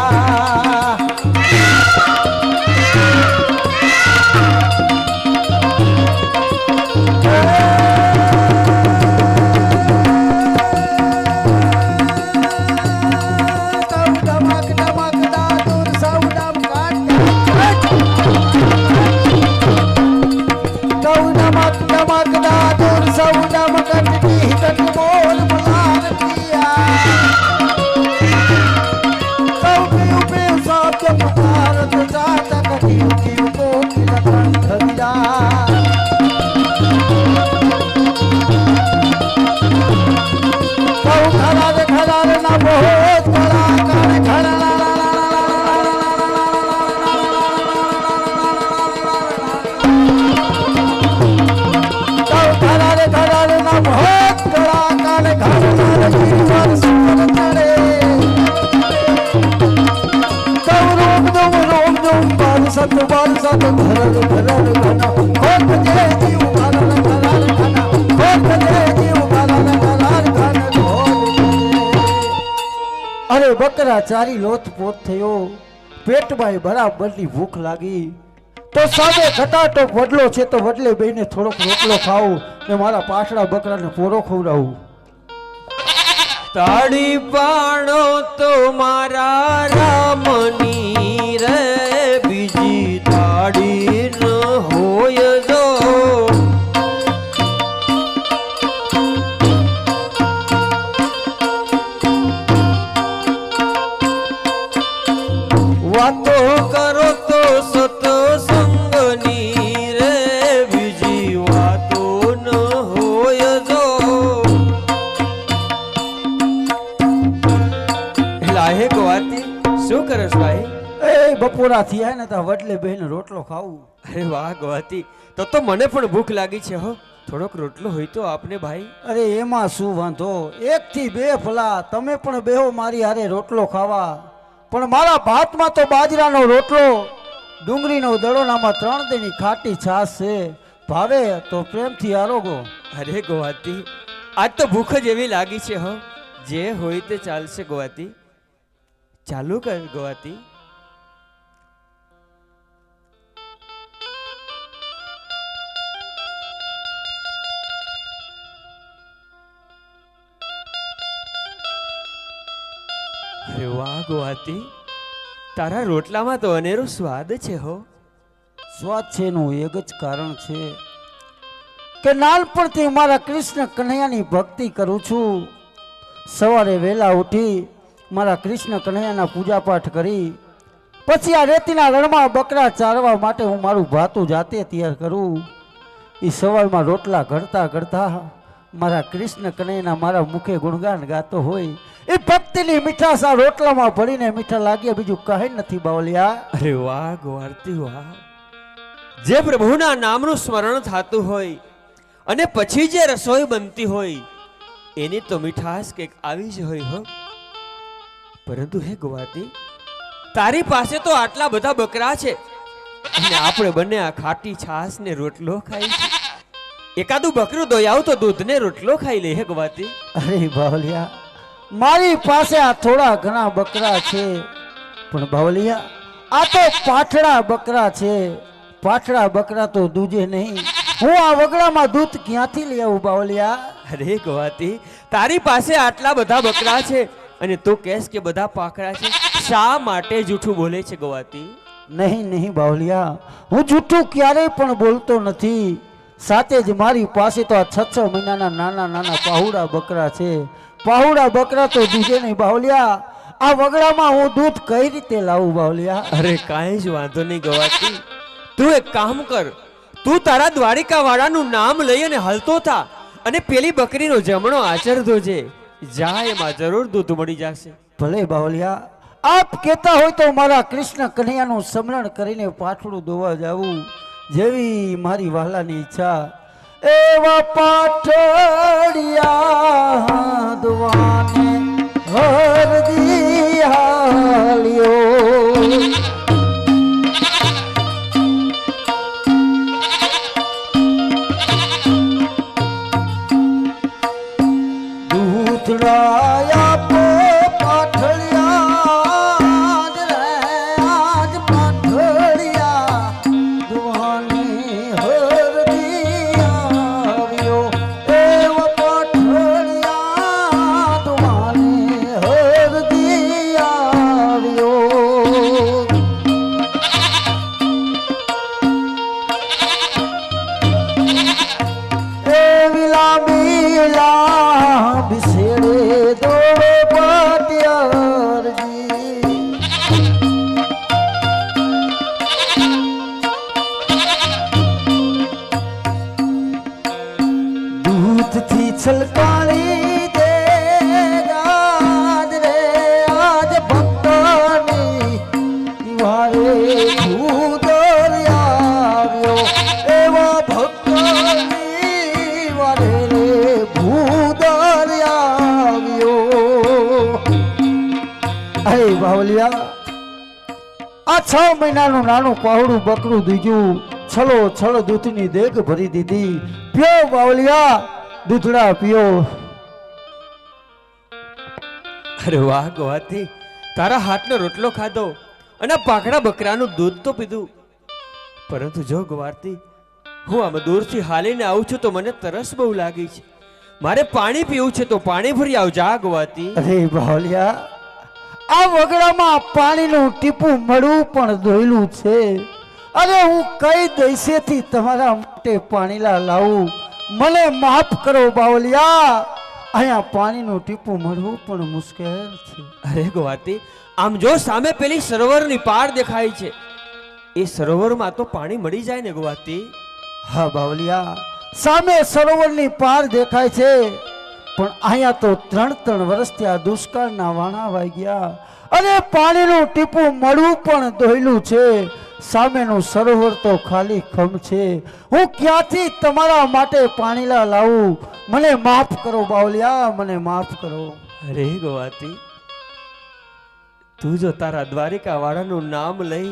અરે બકરા ચારી લોથપોથ થયો, પેટમાં બરાબરની ભૂખ લાગી તો સામે ઘટાટો વડલો છે તો વડલે બેને થોડોક રોટલો ખાવું ને મારા પાછડા બકરાને પોરો ખવડાવું. તાળી પાણો તો મારા રામની રે, બીજી તાળી ન હોય જો. વાતો કરો તો સત્સંગની રે, બીજી વાતો ન હોય જો. લાહે ગોવાતી શું કરસ ભાઈ? એ બપોરા થયા ને તો વડલે બેન રોટલો ખાવું. અરે વાહ ગોવાતી, તો મને પણ ભૂખ લાગી છે હો. થોડોક રોટલો હોય તો આપને ભાઈ. અરે એમાં શું વાંધો, 1 થી 2 ફલા તમે પણ બેહો મારી હારે રોટલો ખાવા. પણ મારા ભાતમાં તો બાજરાનો રોટલો, ડુંગળીનો દડોનામાં 3 દીની ખાટી છાશ છે. ભાવે તો પ્રેમથી આરોગો. અરે ગોવાતી, આજ તો ભૂખ જ એવી લાગી છે હો. જે હોય તે ચાલશે ગોવાતી. ચાલુ કર ગોવાતી. અરે વાહ ગોવાતી, તારા રોટલામાં તો અનેરો સ્વાદ છે હો. સ્વાદ છે એનું એક જ કારણ છે કે નાનપણથી મારા કૃષ્ણ કન્હૈયાની ભક્તિ કરું છું. સવારે વહેલા ઉઠી મારા કૃષ્ણ કન્હૈયાના પૂજા પાઠ કરી પછી આ રેતીના રણમાં બકરા ચારવા માટે હું મારું ભાતું જાતે તૈયાર કરું. એ સવારમાં રોટલા ઘડતા ઘડતા મારા કૃષ્ણ કન્હૈયાના મારા મુખે ગુણગાન ગાતો હોય. એ ભક્તિની મીઠાશ આ રોટલામાં ભળીને મીઠા લાગ્યા, બીજું કહે નથી બાવલિયા. અરે વાહ ગોવાતી વાહ. જે પ્રભુના નામનું સ્મરણ થતું હોય અને પછી જે રસોઈ બનતી હોય એની તો મીઠાશ કંઈક આવી જ હોય હો. પરંતુ હે ગોવાતી, તારી પાસે તો આટલા બધા બકરા છે અને આપણે બંને આ ખાટી છાશ ને રોટલો ખાઈ છે. એકાદું બકરું દોયાવ તો દૂધ ને રોટલો ખાઈ લે હે ગોવાતી. અરે બાવલિયા, મારી પાસે આ થોડા ઘણા બકરા છે, પણ બાવલિયા આ તો પાઠડા બકરા છે. પાઠડા બકરા તો દૂજે નહીં. હું આ વગડામાં દૂધ ક્યાંથી લઈ આવું બાવલિયા? અરે ગોવાતી, તારી પાસે આટલા બધા બકરા છે અને તું કહેશ કે બધા પાકડા છે. શા માટે જૂઠું બોલે છે ગોવાતી? નહીં નહીં બાવલિયા, હું જૂઠું ક્યારેય પણ બોલતો નથી. સાથે જ મારી પાસે તો આ 6 મહિનાના નાના નાના પાહુડા બકરા છે. પાહુડા બકરા તો દૂધે નહીં બાવલિયા. આ વગડામાં હું દૂધ કઈ રીતે લાવું બાવલિયા? અરે કાંઈ જ વાંધો નહીં ગોવાતી. તું એક કામ કર, તું તારા દ્વારિકા વાળાનું નામ લઈ અને હલતો થા અને પેલી બકરીનો જમણો આચર ધોજે. જા, એમાં જરૂર દૂધ મળી જશે. ભલે બાવલિયા, આપ કહેતા હોય તો મારા કૃષ્ણ કન્હૈયાનું સ્મરણ કરીને પાછળું દોવા જાવું, જેવી મારી વહાલાની ઈચ્છા. એવા પાઠડિયા દુવાને હરદી હાલ્યો. દૂધડાયા પો પાઠડિયા જ રે, આજ પાઠડિયા દુવાને હરદી આવ્યો. એવા પાઠડિયા દુવાને હરદી આવ્યો. એવી લાંબી લાંબી છેડે દોડે પાટિયારજી. દૂધથી છલકાણી દે ગાજ રે, આજ ભક્તની વારે દૂધ આવ્યો. એવા ભક્તની વારે રે ભૂત આવ્યો. અરે બાવલિયા, આ 6 મહિનાનું નાનું પાહુડું બકરું દીજું છલો છળ દૂધની દેગ ભરી દીધી. પીઓ બાવલિયા, દૂધડા પીઓ. અરે વાહ ગોવાતી, તારા હાથનો રોટલો ખાધો અને પાકડા બકરાનું દૂધ તો પીધું. પરંતુ જો ગોવાતી, હું આમ દૂરથી હાલીને આવું છું તો મને તરસ બહુ લાગી છે. મારે પાણી પીવું છે તો પાણી ભરી આવ. જા ગોવાતી. અરે બાવલિયા, આ વગડામાં પાણીનું ટીપું મળવું પણ દોયલું છે. અરે હું કઈ દૈસેથી તમારા માટે પાણીલા લાવું? મને માફ કરો બાવલિયા, અહીંયા પાણીનું ટીપું મળવું પણ મુશ્કેલ છે. અરે ગોવાતી, આમ જો સામે પેલી સરોવરની પાર દેખાય છે, એ સરોવરમાં તો પાણી મળી જાય ને ગોવાતી? હા બાવલિયા, સામે સરોવરની પાર દેખાય છે, પણ અહીંયા તો 3 વર્ષથી આ દુષ્કાળના વાણા વાઈ ગયા અને પાણીનું ટીપું મળવું પણ દોયલું છે. સામેનું સરોવર તો ખાલી ખમ છે. હું ક્યાંથી તમારા માટે પાણીલા લાવું? મને માફ કરો બાવલિયા, મને માફ કરો. અરે ગવાતી, તું જો તારા દ્વારિકા વાળાનું નામ લઈ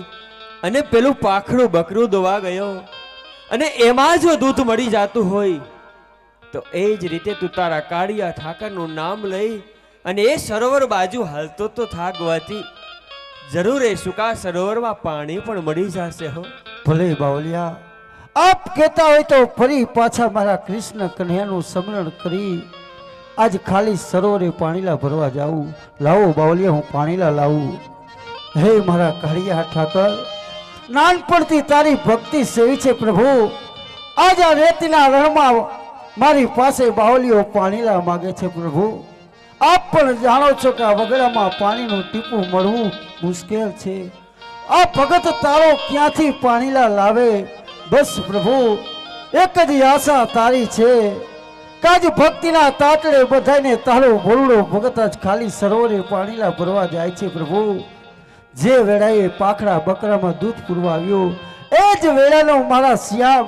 અને પેલું પાખડું બકરું દોવા ગયો અને એમાં જો દૂધ મળી જાતું હોય તો એ જ રીતે તું તારા કાળિયા ઠાકરનું નામ લઈ અને એ સરોવર બાજુ હાલતો તો થા ગવાતી. જરૂર એ સુકા સરોવરમાં પાણી પણ મળી જશે હો. ભલે બાવલિયા, આપ કહેતા હોય તો ફરી પાછા મારા કૃષ્ણ કન્યાનું સ્મરણ કરી આજ ખાલી સરોવરે પાણીલા ભરવા જાઉં. લાવો બાવલિયા, હું પાણીલા લાવું. હે મારા કાળિયા ઠાકર, નાનપણથી તારી ભક્તિ સેવી છે પ્રભુ. આજ આ રેતીના રણમાં મારી પાસે બાવલીઓ પાણીલા માગે છે પ્રભુ. આપ પણ જાણો છો કે આ વગડામાં પાણીનું ટીપું મળવું મુશ્કેલ છે. આ ભગત તારો ક્યાંથી પાણીલા લાવે? બસ પ્રભુ, એક જ આશા તારી છે કે આજ ભક્તિના તાતડે બધાને તારો ભોળડો ભગત આજ ખાલી સરોવરે પાણીલા ભરવા જાય છે પ્રભુ. જે વેળાએ પાખડા બકરામાં દૂધ પૂરવા આવ્યો એ જ વેળાનો મારા શ્યામ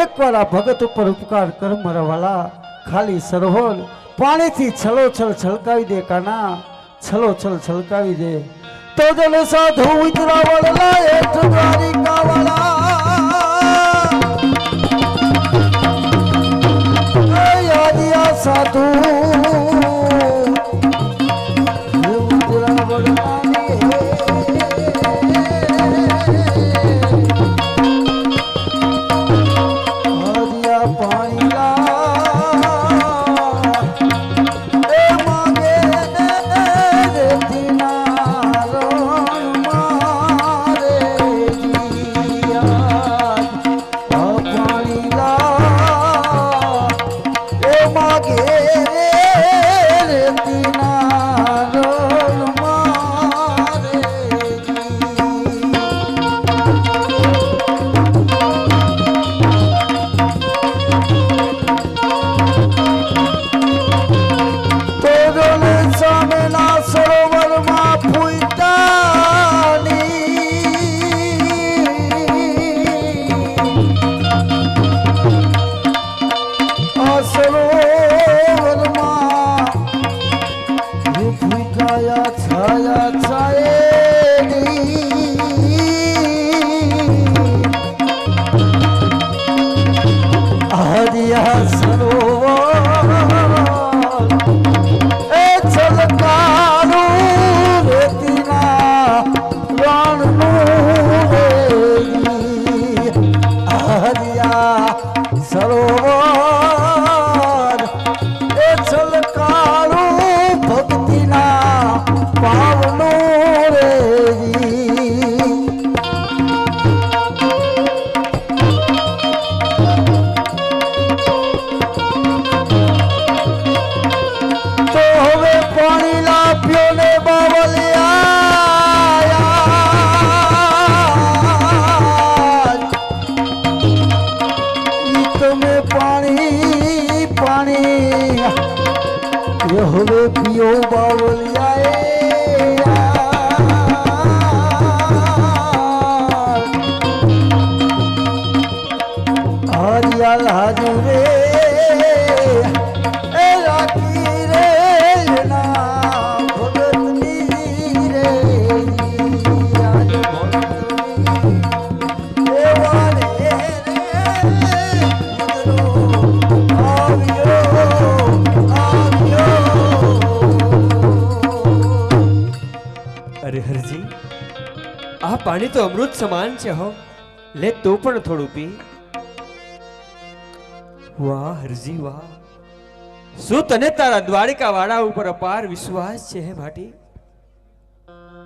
એકવાર આ ભગત ઉપર ઉપકાર કર મારા વાલા. ખાલી સરોવર પાણીથી છલોછલ છલકાવી દે કાના, છલોછલ છલકાવી દે. તો જલ સાધુ ઉતરાવળ લાય દ્વારિકા વાળા, આદિયા સાધુ ઉતરાવળ હવે પિયો બાવલિયા હરિયાલ હાજુ રે એ રાખી રે ના ભગતની રે આજ ભગતની એવા રે અરે હરજી, આ પાણી તો અમૃત સમાન છે હો. લે તો પણ થોડું પી. વાહ હરજી વાહ, શું તને તારા દ્વારિકા વાળા ઉપર અપાર વિશ્વાસ છે હે ભાટી?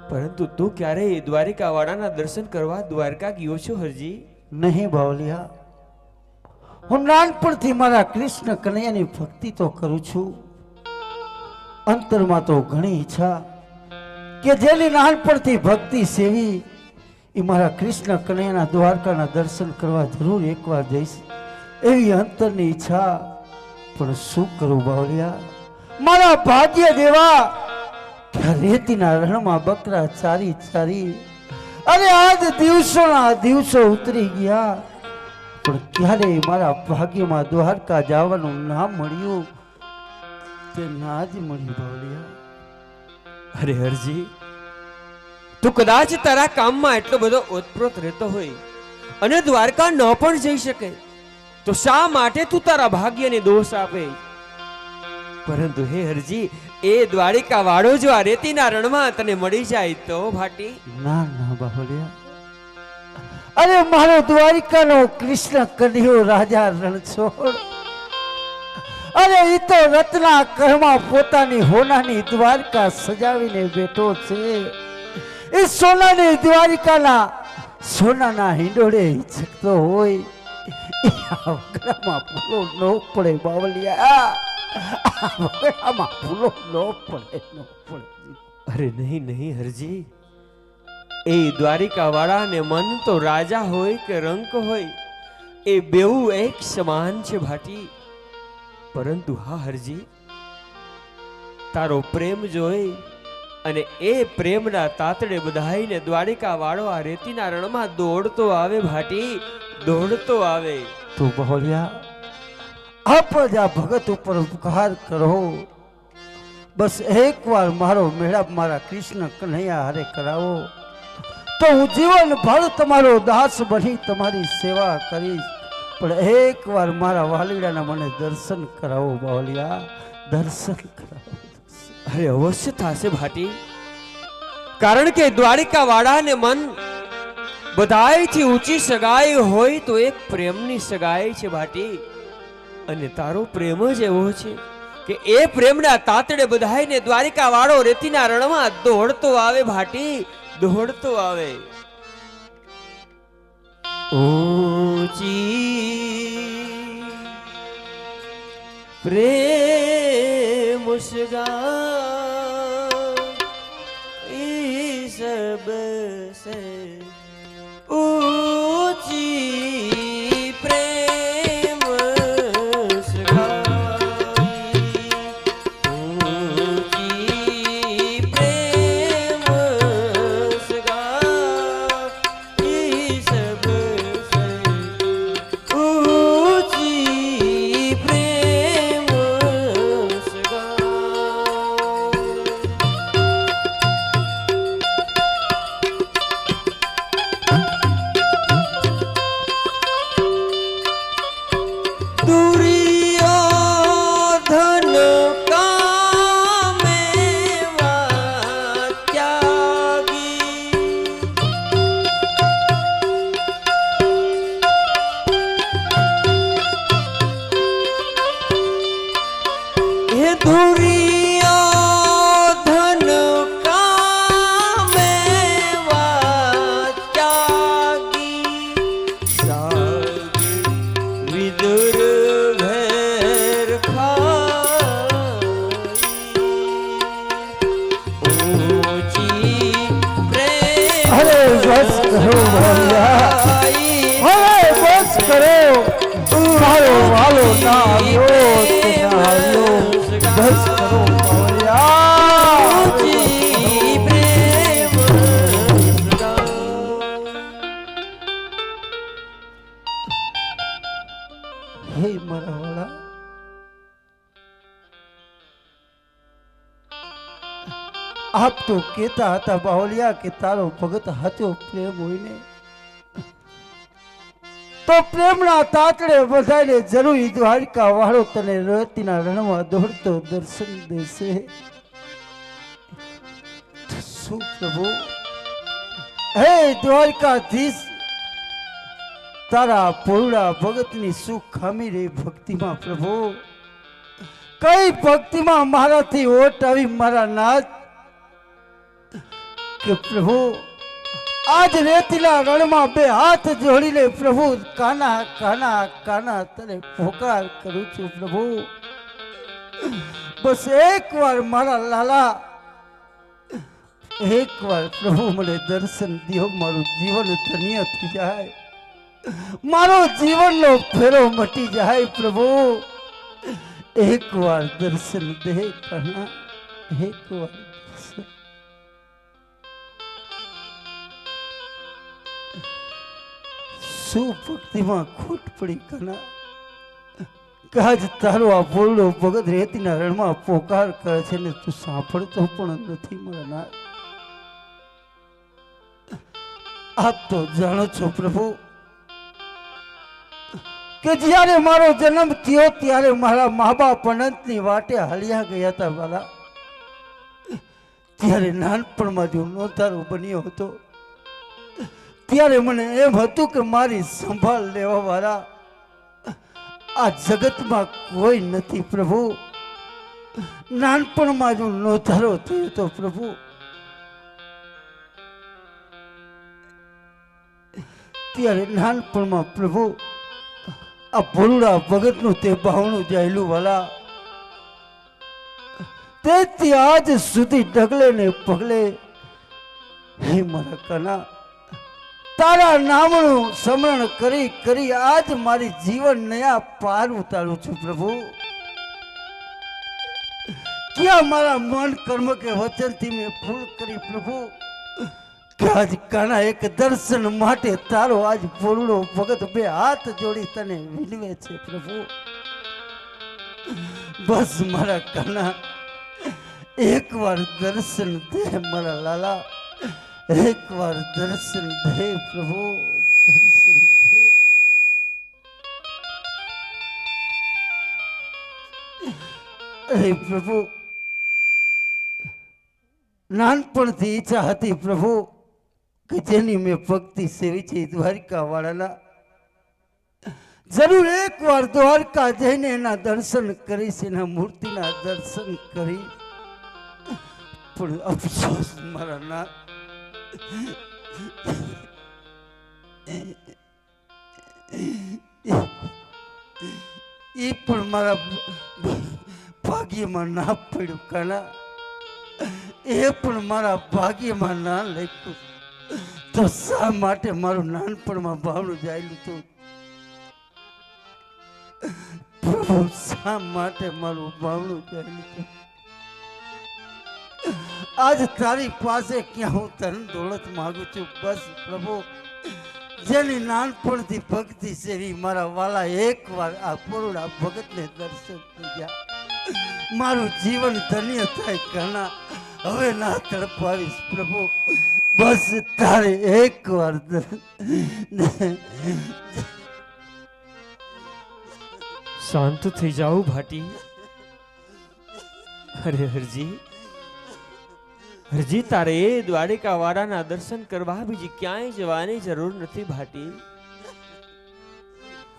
પરંતુ તું ક્યારેય દ્વારિકા વાળાના દર્શન કરવા દ્વારકા ગયો છો હરજી? નહીં બાવલિયા, હું નાનપણથી મારા કૃષ્ણ કનૈયાની ભક્તિ તો કરું છું. અંતરમાં તો ઘણી ઈચ્છા કે જેની નાનપણથી ભક્તિ સેવી એ મારા કૃષ્ણ કનૈયાના દ્વારકાના દર્શન કરવા જરૂર એકવાર જઈશ, એવી અંતરની ઈચ્છા. પણ શું કરું બાવલિયા, મારા ભાગ્ય દેવા રેતીના રણમાં બકરા ચારી ચારી અને આજ દિવસોના દિવસો ઉતરી ગયા પણ ક્યારેય મારા ભાગ્યમાં દ્વારકા જવાનું ના મળ્યું તે ના જ મળ્યું બાવળિયા. અરે હરજી, તું કદાચ તારા કામમાં એટલો બધો ઓતપ્રોત રહેતો હોય અને દ્વારકા ન પણ જઈ શકે તો શા માટે તું તારા ભાગ્યને દોષ આપે? પરંતુ હે હરજી, એ દ્વારિકા વાળો જો આ રેતીના રણમાં તને મળી જાય તો ભાટી? ના ના બાવળિયા, અરે મારો દ્વારિકાનો કૃષ્ણ કન્હૈયો રાજા રણછોડ, અરે ઈ તો રત્ના કરમાં પોતાની હોનાની દ્વારકા સજાવીને બેઠો છે. એ સોનાની દ્વારિકાના સોનાના હિંડોળે હિંચકતો હોય એ આ વગડામાં ભૂલો ન પડે બાવલિયા, આ વગડામાં ભૂલો ન પડે. અરે નહીં નહીં હરજી, એ દ્વારિકા વાળાને મન તો રાજા હોય કે રંક હોય એ બેઉ એક સમાન છે ભાટી. પરંતુ હા હરજી, તારો પ્રેમ જોઈ અને એ પ્રેમના તાતડે બધાઈને દ્વારિકા વાળો આ રેતીના રણમાં દોડતો આવે ભાટી, દોડતો આવે. તો બહોળિયા, આપ જ આ ભગત ઉપર ઉપકાર કરો. બસ એકવાર મારો મેળાપ મારા કૃષ્ણ કન્હૈયા હારે કરાવો તો હું જીવન ભર તમારો દાસ બની તમારી સેવા કરીશ. પણ એકવાર મારા વાલીડાના મને દર્શન કરાવો બાવલિયા, દર્શન કરાવો. અરે અવશ્ય થશે ભાટી, કારણ કે દ્વારિકા વાળાને મન બધાયથી ઊંચી સગાઈ હોય તો એક પ્રેમની સગાઈ છે ભાટી. અને તારો પ્રેમ જ એવો છે કે એ પ્રેમના તાતડે બધાઈને દ્વારિકા વાળો રેતીના રણમાં દોડતો આવે ભાટી, દોડતો આવે. ઊંચી પ્રેમ સગાઈ સબ સે ઊંચી પ્રેમ સગાઈ, ઊંચી પ્રેમ સગાઈ સબ સે ઊંચી પ્રેમ હે મારા વાળા, આપ તો કહેતા હતા બાવલિયા કે તારો ભગત હાચો પ્રેમ હોય ને તો પ્રેમના તાતડે બધાને જરૂરી દ્વારકા વાળો તને રેતીના રણમાં દોડતો દર્શન દેશે. શું પ્રભુ, હે દ્વારકાધીશ, તારા પોળા ભગતની શું ખામી રે ભક્તિમાં પ્રભુ? કઈ ભક્તિમાં મારાથી ઓટ આવી મારા નાથ કે પ્રભુ આજ રેતીલા રણમાં બે હાથ જોડીને પ્રભુ કાના કાના કાના તને પોકાર કરું છું પ્રભુ. બસ એકવાર મારા લાલા, એકવાર પ્રભુ મને દર્શન દો, મારું જીવન ધન્ય થઈ જાય, મારો જીવનનો ફેરો મટી જાય પ્રભુ. એકવાર દર્શન દે કાના, એકવાર દર્શન. શું ભક્તિમાં ખોટ પડી કના કાજ તારો આ બોલડો ભગત રેતીના રણમાં પોકાર કરે છે ને તું સાંભળતો પણ નથી મારા નાથ. આપ તો જાણો છો પ્રભુ કે જ્યારે મારો જન્મ થયો ત્યારે મારા મા બાપ અનંતની વાટે હાલ્યા ગયા હતા વાલા. ત્યારે નાનપણમાં જો નોતારો બન્યો હતો ત્યારે મને એમ હતું કે મારી સંભાળ લેવા વાળા આ જગતમાં કોઈ નથી પ્રભુ. નાનપણમાં જો નોતારો થયો તો પ્રભુ ત્યારે નાનપણમાં પ્રભુ આ ભોળુડા ભગતનું તે ભાવનું જાયલું વાલા તેથી આજ સુધી ડગલે ને પગલે હે મારા કના તારા નામનું સ્મરણ કરી કરી આજ મારી જીવન નયા પાર ઉતારું છું પ્રભુ. ક્યાં મારા મન કર્મ કે વચનથી મેં ભૂલ કરી પ્રભુ કે આજ કાના એક દર્શન માટે તારો આજ ભોળુડો ભગત બે હાથ જોડી તને વિનવે છે પ્રભુ. બસ મારા કાના એકવાર દર્શન દે મારા લાલા, એકવાર દર્શન દે પ્રભુ, દર્શન દે. અરે પ્રભુ નાનપણથી ઈચ્છા હતી પ્રભુ કે જેની મેં ભક્તિ સેવી છે દ્વારિકા વાળાના જરૂર એકવાર દ્વારકા જઈને એના દર્શન કરીશ, એના મૂર્તિના દર્શન કરી. પણ અફસોસ મારા ના એ પણ મારા ભાગ્યમાં ના પડ્યું કાના, એ પણ મારા ભાગ્યમાં ના લખ્યું. તો શા માટે મારું નાનપણમાં ભાવનું જાયેલું હતું પ્રભુ, શા માટે મારું ભાવનું જાયેલું હતું? આજ તારી પાસે ક્યાં હું ધન દોલત માંગુ છું? બસ પ્રભુ જેની નાનપણથી ભક્તિ સેવી મારા વાલા એકવાર આ પૂર્ણા ભગતને દર્શન થઈ ગયા મારું જીવન ધન્ય થાય કાના. હવે ના તડપાવીશ પ્રભુ, બસ તારે એકવાર શાંત થઈ જાઓ ભાટી. અરે હરજી, હરજી તારે એ દ્વારિકા વાળાના દર્શન કરવા બીજી ક્યાંય જવાની જરૂર નથી ભાટી.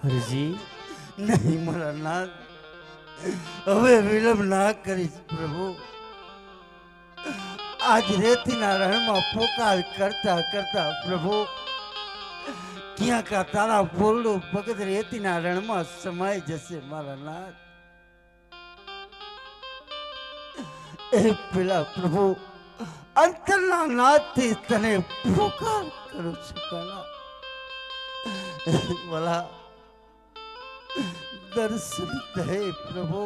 હરજી નહીં મારા નાથ, હવે વિલંબ ના કરીશ પ્રભુ. આજ રેતીના રણમાં પોકાર કરતા કરતા પ્રભુ ક્યાંક તારા બોરડું ભગત રેતીના રણમાં સમાઈ જશે મારા નાથ. એ પેલા પ્રભુ અંતરના નાથથી તને પોકાર કરું છું કાના. ભલા દર્શન દે પ્રભુ.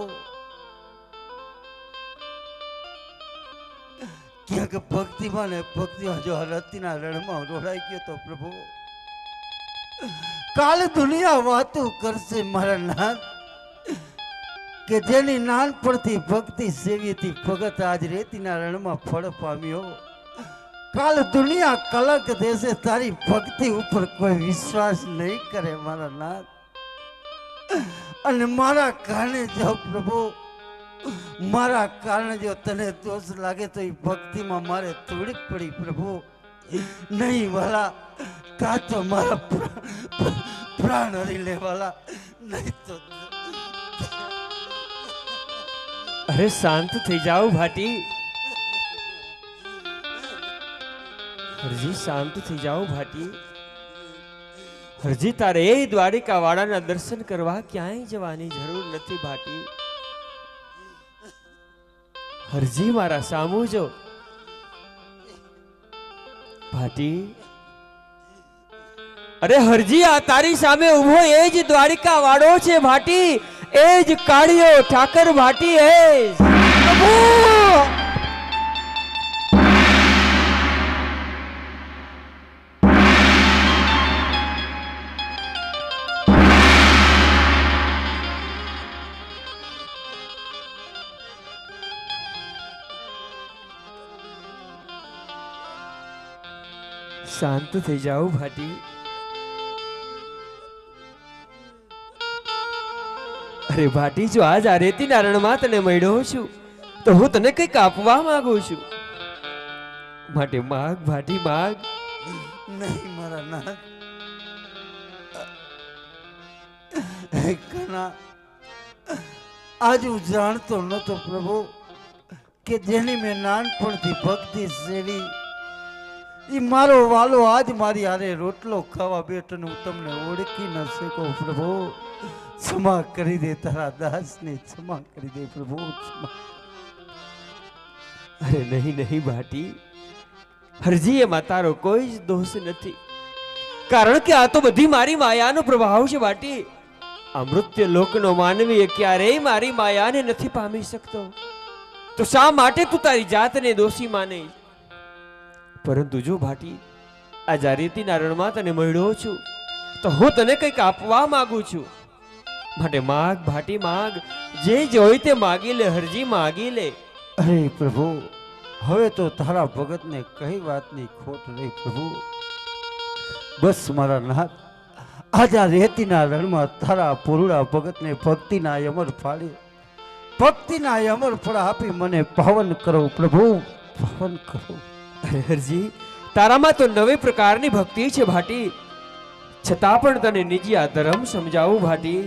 ક્યાંક ભક્તિમાં ને ભક્તિમાં જો રતિના રણમાં રોડાઈ ગયો તો પ્રભુ કાલ દુનિયા વાતો કરશે મારા નાથ કે જેની નાનપણથી ભક્તિ સેવી હતી ભગત આજ રેતીના રણમાં ફળ પામ્યો. કાલ દુનિયા કલંક દેશે તારી ભક્તિ ઉપર કોઈ વિશ્વાસ નહીં કરે મારા નાથ. અને મારા કારણે જો પ્રભુ, મારા કારણે જો તને દોષ લાગે તો એ ભક્તિમાં મારે તોડી પડી પ્રભુ. નહીં વાલા, કા તો મારા પ્રાણ હરી લેવાલા, નહીં તો. અરે શાંત થઈ જાઓ ભાટી. હરજી શાંત થઈ જાઓ ભાટી. હરજી તારે એ દ્વારિકા વાળાના દર્શન કરવા ક્યાંય જવાની જરૂર નથી ભાટી. હરજી મારા સામું જો ભાટી. અરે હરજી આ તારી સામે ઉભો એ જ દ્વારિકા વાળો છે ભાટી, એ જ કાળિયો ઠાકર ભાટી. એ શાંત થઈ જાઓ ભાટી. અરે ભાટી, જો આજ આ રેતીના રણમાં તને મળ્યો છું તો હું તને કંઈક આપવા માંગુ છું. માટે માગ ભાટી, માગ. નહીં મારા નાથ, કના આજ હું જાણતો નતો પ્રભુ કે જેની મેં નાનપણથી ભક્તિ સેવી ઈ મારો વાલો આજ મારી હારે રોટલો ખાવા બેઠો ને હું તમને ઓળખી ન શકો પ્રભુ. ક્ષમા કરી દે તારા દાસને, ક્ષમા કરી દે પ્રભુ, ક્ષમા. અરે નહીં નહીં ભાટી, હરજી એમાં તારો કોઈ જ દોષ નથી. કારણ કે આ તો બધી મારી માયાનો પ્રભાવ છે ભાટી. આ મૃત્યુ લોકનો માનવી ક્યારેય મારી માયાને નથી પામી શકતો. તો શા માટે તું તારી જાતને દોષી માને? પરંતુ જો ભાટી, આ જારીતીના રણમાં તને મળ્યો છું તો હું તને કંઈક આપવા માંગુ છું. માટે માગ ભાટી, માગ. જે જોઈ તે માગી લે હરજી, માગી લે. અરે પ્રભુ, હવે તો તારા ભગતને કઈ વાતની ખોટ રહી પ્રભુ. બસ મારા નાથ, આજ આ રેતીના રણમાં તારા પુરુડા ભગતને ભક્તિના અમર ફાળે, ભક્તિના અમર ફળ આપી મને પાવન કરો પ્રભુ, પાવન કરો. અરે હરજી, તારામાં તો નવી પ્રકારની ભક્તિ છે ભાટી. છતાં પણ તને નિજી આ ધર્મ સમજાવું ભાટી.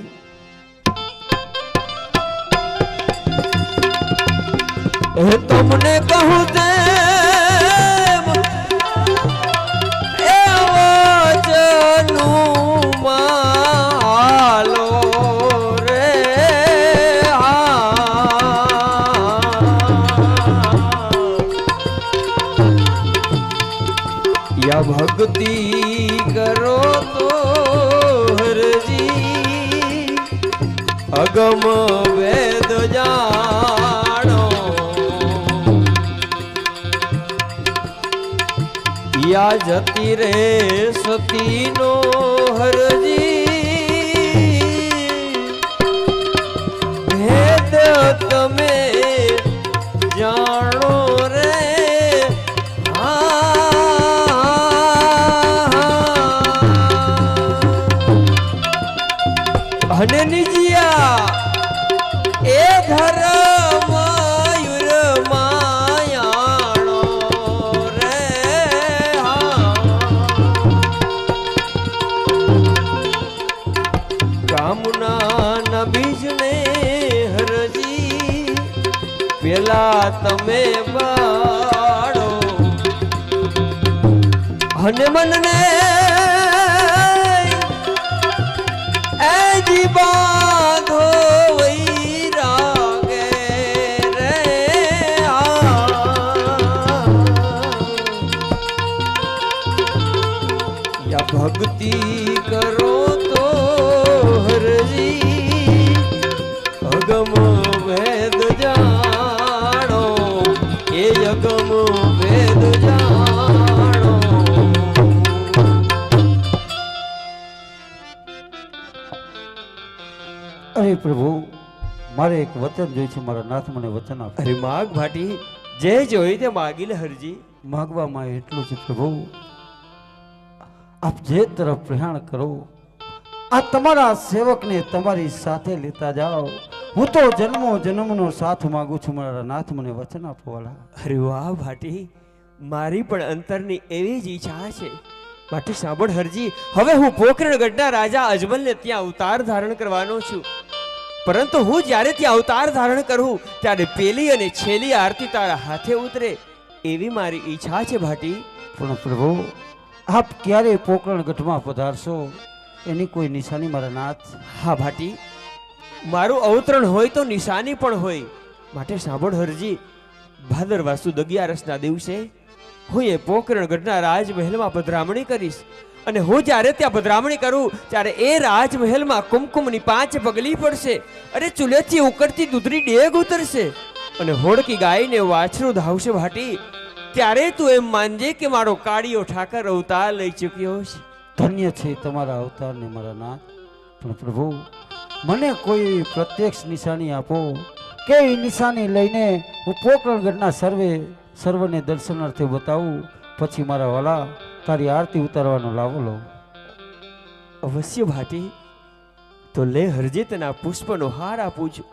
એ તમને કહું તેમ એ વચનું માલો રે યા ભક્તિ કરો તો હરજી અગમ વેદ જાણો. યા જતી રે સતીનો હરજી ભેદ તમે જાણો રે. અને નિજિયા એ ધર્મ માયાણો રે. કામના બીજને હરજી પેલા તમે બાળો અને મનને એજી બાંધો વૈરાગે રે. યા ભક્તિ કરો તો હરજી અગમ વેદ જાણો, એ અગમ વેદ જાણો. અરે પ્રભુ, મારે એક વચન જોઈ છે, મારા નાથ મને વચન આપે. અરે માગ ભાટી, જે જોઈ તે માગી લે હરજી. માગવામાં એટલું છે પ્રભુ, આપ જે તરફ પ્રયાણ કરો આ તમારા સેવકને તમારી સાથે લેતા જાઓ. હું તો જન્મો જન્મનો સાથ માંગુ છું, મારા નાથ મને વચન આપો વાલા. અરે વાહ ભાટી, મારી પણ અંતરની એવી જ ઈચ્છા છે. માટે સાંભળ હરજી, હવે હું પોકરણગઢના રાજા અજમલને ત્યાં અવતાર ધારણ કરવાનો છું. પરંતુ હું જ્યારે ત્યાં અવતાર ધારણ કરું ત્યારે પેલી અને છેલ્લી આરતી તારા હાથે ઉતરે એવી મારી ઈચ્છા છે ભાટી. પણ પ્રભુ, આપ ક્યારે પોકરણગઢમાં પધારશો એની કોઈ નિશાની મારા નાથ? હા ભાટી, મારું અવતરણ હોય તો નિશાની પણ હોય. માટે સાંભળ હરજી, ભાદરવા સુદ 11ના દિવસે હું એ પોકરણગઢના રાજમહેલમાં પધરામણી કરીશ. અને હું જ્યારે ત્યાં પધરામણી કરું ત્યારે એ રાજમહેલમાં કુમકુમની 5 પગલી પડશે. અરે ચૂલેથી ઉકળતી દૂધની ડેગ ઉતરશે અને હોડકી ગાયને વાછરું ધાવશે ભાટી. ત્યારે તું એમ માનજે કે મારો કાળિયો ઠાકર અવતાર લઈ ચૂક્યો છે. ધન્ય છે તમારા અવતારને મારા નાથ. પણ પ્રભુ, મને કોઈ પ્રત્યક્ષ નિશાની આપો કે એ નિશાની લઈને હું પોકરણગઢના સર્વને દર્શનાર્થે બતાવું. પછી મારા વાલા તારી આરતી ઉતારવાનો લાવો લો. અવશ્ય ભાટી. તો લે હરજે તેના પુષ્પનો હાર આપું છું.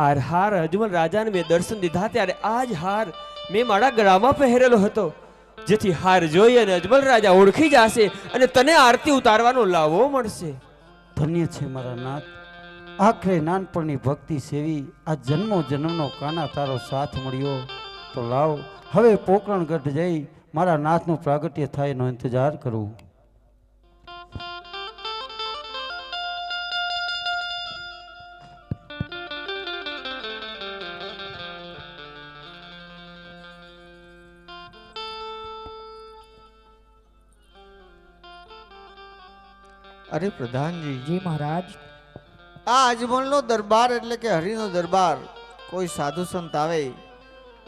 આ હાર અજમલ રાજાને મેં દર્શન દીધા ત્યારે આ જ હાર મેં મારા ગળામાં પહેરેલો હતો, જેથી હાર જોઈ અને અજમલ રાજા ઓળખી જશે અને તને આરતી ઉતારવાનો લાવો મળશે. ધન્ય છે મારા નાથ. આખરે નાનપણની ભક્તિ સેવી આ જન્મો જન્મનો કાના તારો સાથ મળ્યો. તો લાવ હવે પોકરણગઢ જઈ મારા નાથનું પ્રાગટ્ય થાય એનો ઇંતજાર કરું. અરે પ્રધાનજી, જી મહારાજ. આ અજમલનો દરબાર એટલે કે હરિનો દરબાર, કોઈ સાધુ સંત આવે,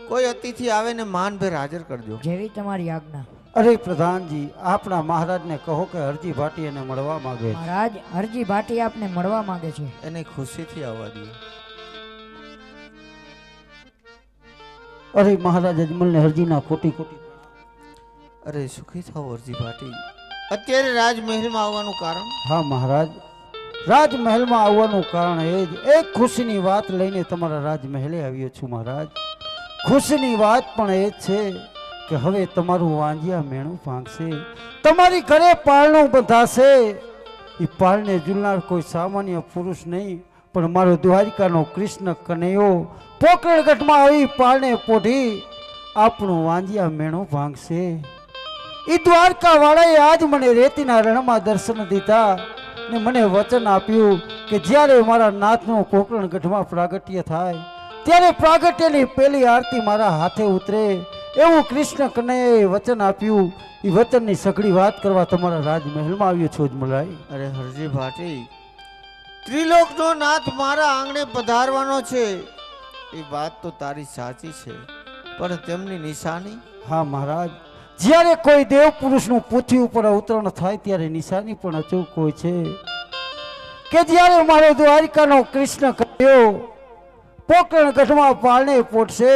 કોઈ અતિથિ આવે ને માનભેર હાજર કરજો. જેવી તમારી આજ્ઞા. અરે પ્રધાનજી, આપણા મહારાજને કહો કે હરજી ભાટી એને મળવા માંગે છે. મહારાજ, હરજી ભાટી આપને મળવા માંગે છે. એને ખુશીથી આવવા દો. અરે મહારાજ અજમલને હરજીના કોટી કોટી. અરે સુખી થાઓ હરજી ભાટી. અત્યારે રાજમહેલમાં આવવાનું કારણ? હા મહારાજ, રાજમહેલમાં આવવાનું કારણ એ જ એક ખુશીની વાત લઈને તમારા રાજમહેલે આવ્યો છું મહારાજ. ખુશીની વાત પણ એ જ છે કે હવે તમારું વાંજિયા મેણું ભાંગશે, તમારી ઘરે પારણું બંધાશે. એ પારણે ઝૂલનાર કોઈ સામાન્ય પુરુષ નહીં, પણ મારો દ્વારિકાનો કૃષ્ણ કનૈયો પોકરણગઢમાં આવી પારણે પોઢી આપણું વાંજિયા મેણું ભાંગશે. એ દ્વારકા વાળાએ આજ મને રેતીના રણમાં દર્શન દીધા ને મને વચન આપ્યું કે જ્યારે મારા નાથનું પોકરણગઢમાં પ્રાગટ્ય થાય ત્યારે પ્રાગટ્યની પહેલી આરતી મારા હાથે ઉતરે એવું કૃષ્ણ કનૈયાએ વચન આપ્યું. એ વચનની સઘળી વાત કરવા તમારા રાજમહેલમાં આવ્યો છો અજમલરાય. અરે હરજી ભાટી, ત્રિલોકનો નાથ મારા આંગણે પધારવાનો છે, એ વાત તો તારી સાચી છે, પણ તેમની નિશાની? હા મહારાજ, જ્યારે કોઈ દેવ પુરુષનું પૃથ્વી ઉપર અવતરણ થાય ત્યારે નિશાની પણ અચૂક હોય છે કે જ્યારે મારો દ્વારિકાનો કૃષ્ણ કનૈયો પોકરણગઢમાં પારણે પોટશે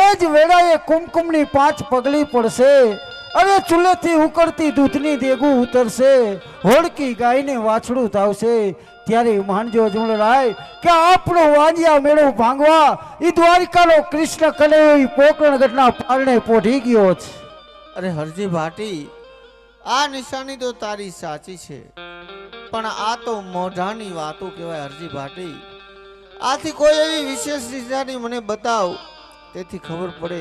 એ જ વેળાએ કુમકુમની 5 પગલી પડશે અને ચૂલેથી ઉકળતી દૂધની દેગું ઉતરશે, હોડકી ગાયને વાછડું થાવશે. ત્યારે માનજો અજમલરાય કે આપણો વાંજિયા મેળો ભાંગવા એ દ્વારિકાનો કૃષ્ણ કનૈયો ઈ પોકરણગઢના પારણે પોઢી ગયો છે. અરે હરજી ભાટી, આ નિશાની તો તારી સાચી છે, પણ આ તો મોઢાની વાતો કહેવાય. હરજી ભાટી, આથી કોઈ એવી વિશેષ નિશાની મને બતાવ, તેથી ખબર પડે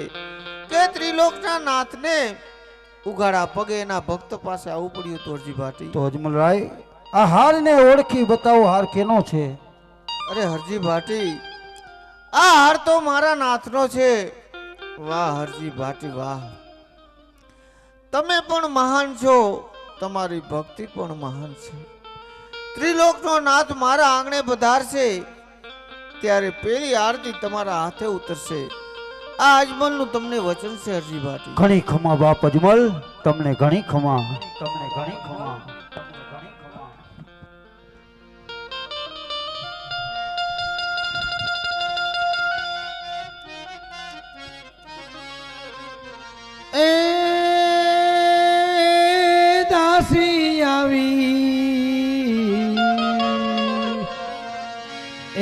કે ત્રિલોકના નાથને ઉઘાડા પગે એના ભક્ત પાસે આવવું પડ્યું હતું. હરજી ભાટી, તો અજમલરાય આ હારને ઓળખી બતાવો, હાર કેનો છે? અરે હરજી ભાટી, આ હાર તો મારા નાથનો છે. વાહ હરજી ભાટી વાહ, તમે પણ મહાન છો, તમારી ભક્તિ પણ મહાન છે. ત્રિલોકનો નાથ મારા આંગણે પધારશે ત્યારે પેલી આરતી તમારા હાથે ઉતરશે. આ અજમલનું તમને વચન છે હરજી ભાટી. ઘણી ખમા બાપ અજમલ, તમને ઘણી ખમા, તમને ઘણી ખમા. એ દાસી આવી,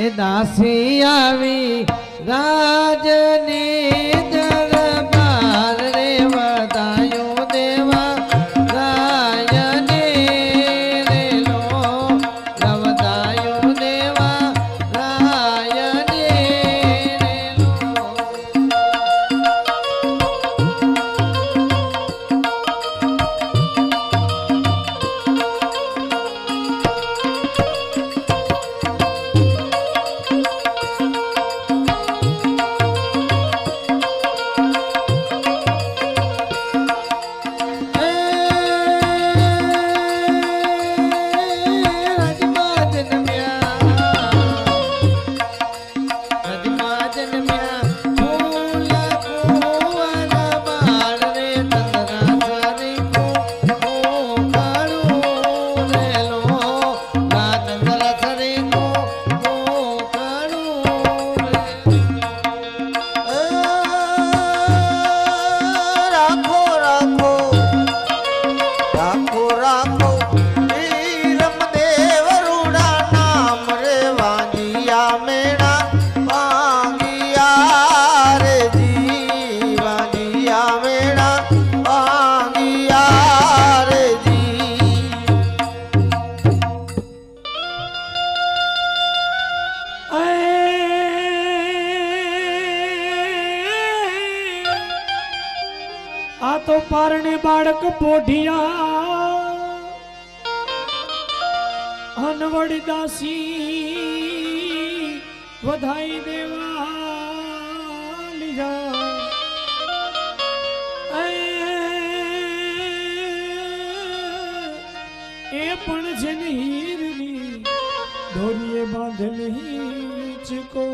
એ દાસી આવી રાજની દરબાર રે વધાયો દેવા રાયને રે લો વધાયો દેવા રાયને રે લો. પોઢિયા અનવડ દાસી વધાઈ દેવા લીધા એ પણ છે ને હીરની દોરીએ બાંધેલી ચકો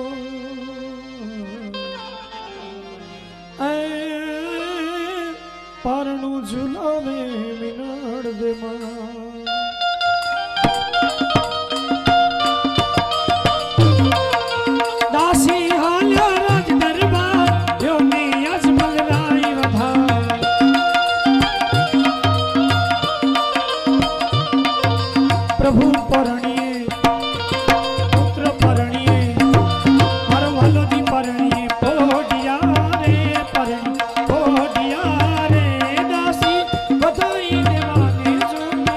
પરણું ઝુલાવે મિનાડ દેમાં દાસી હાલ્યો રાજ દરબાર યોની અજમલ રાય વધાર પ્રભુ પરણીએ પુત્ર પરણીએ હરવલોદી પરણીએ પોઢિયા રે પરણી પોઢિયા રે દાસી બધાઈ દેવાને જોને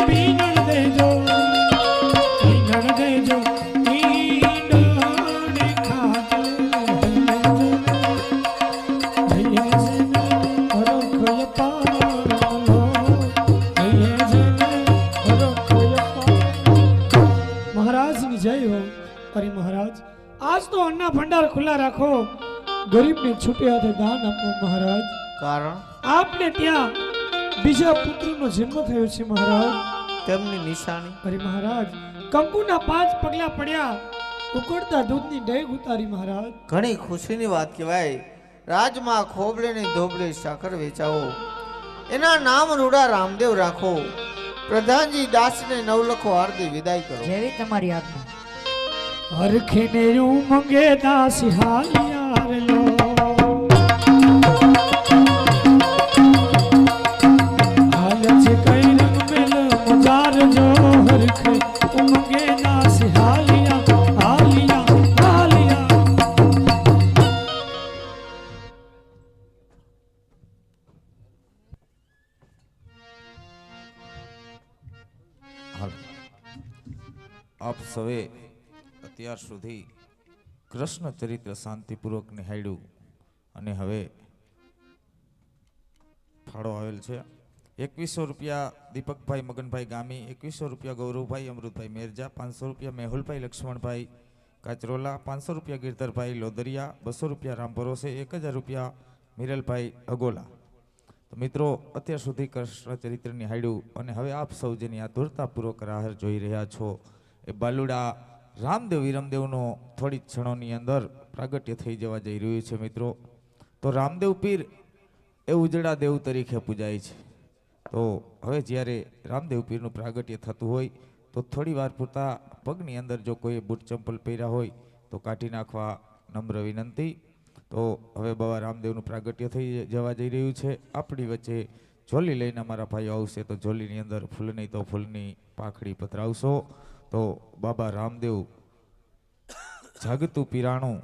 ભીનણ દેજો મહારાજની જય હો. અરે મહારાજ આજ તો અન્ના ભંડાર ખુલ્લા રાખો, ગરીબને છૂટે હાથે દાન આપો મહારાજ. કારણ આપને ત્યાં બીજા પુત્રનો જન્મ થયો છે મહારાજ. તેમની નિશાની અરે મહારાજ કંકુના 5 પગલા પડ્યા, ઉકળતા દૂધની ડેગ ઉતારી મહારાજ. ઘણી ખુશીની વાત કહેવાય. રાજમાં ખોબલે ને ધોબલે સાકર વેચાવો, એના નામ રૂડા રામદેવ રાખો. પ્રધાનજી દાસને નવલખો હાર્દિક વિદાય કરો. જેવી તમારી આજ્ઞા. હરખેને ઉમંગે દાસ હાલિયાર લો હાલ છે કઈ રંગ મેલ મજાર જો હરખે ઉમંગે દાસ હાલિયા હાલિયા હાલિયા. આપ સૌએ અત્યાર સુધી કૃષ્ણ ચરિત્ર શાંતિપૂર્વક નિહાળ્યું અને હવે ફાળો આવેલ છે 2100 રૂપિયા દીપકભાઈ મગનભાઈ ગામી, 2100 રૂપિયા ગૌરવભાઈ અમૃતભાઈ મેરજા, 500 રૂપિયા મેહુલભાઈ લક્ષ્મણભાઈ કાચરોલા, 500 રૂપિયા ગિરધરભાઈ લોદરિયા, 200 રૂપિયા રામ ભરોસે, 1000 રૂપિયા મિરલભાઈ અગોલા. તો મિત્રો અત્યાર સુધી કૃષ્ણ ચરિત્ર નિહાળ્યું અને હવે આપ સૌ જેની આતુરતાપૂર્વક રાહ જોઈ રહ્યા છો એ બાલુડા રામદેવ વિરમદેવનો થોડી ક્ષણોની અંદર પ્રાગટ્ય થઈ જવા જઈ રહ્યું છે મિત્રો. તો રામદેવ પીર એ ઉજળા દેવ તરીકે પૂજાય છે. તો હવે જ્યારે રામદેવ પીરનું પ્રાગટ્ય થતું હોય તો થોડી વાર પૂરતા પગની અંદર જો કોઈ બૂટ ચંપલ પહેર્યા હોય તો કાઢી નાખવા નમ્ર વિનંતી. તો હવે બાબા રામદેવનું પ્રાગટ્ય થઈ જવા જઈ રહ્યું છે. આપણી વચ્ચે ઝોલી લઈને અમારા ભાઈઓ આવશે તો ઝોલીની અંદર ફૂલની તો ફૂલની પાંખડી પધરાવશો. તો બાબા રામદેવ જાગતું પીરાણું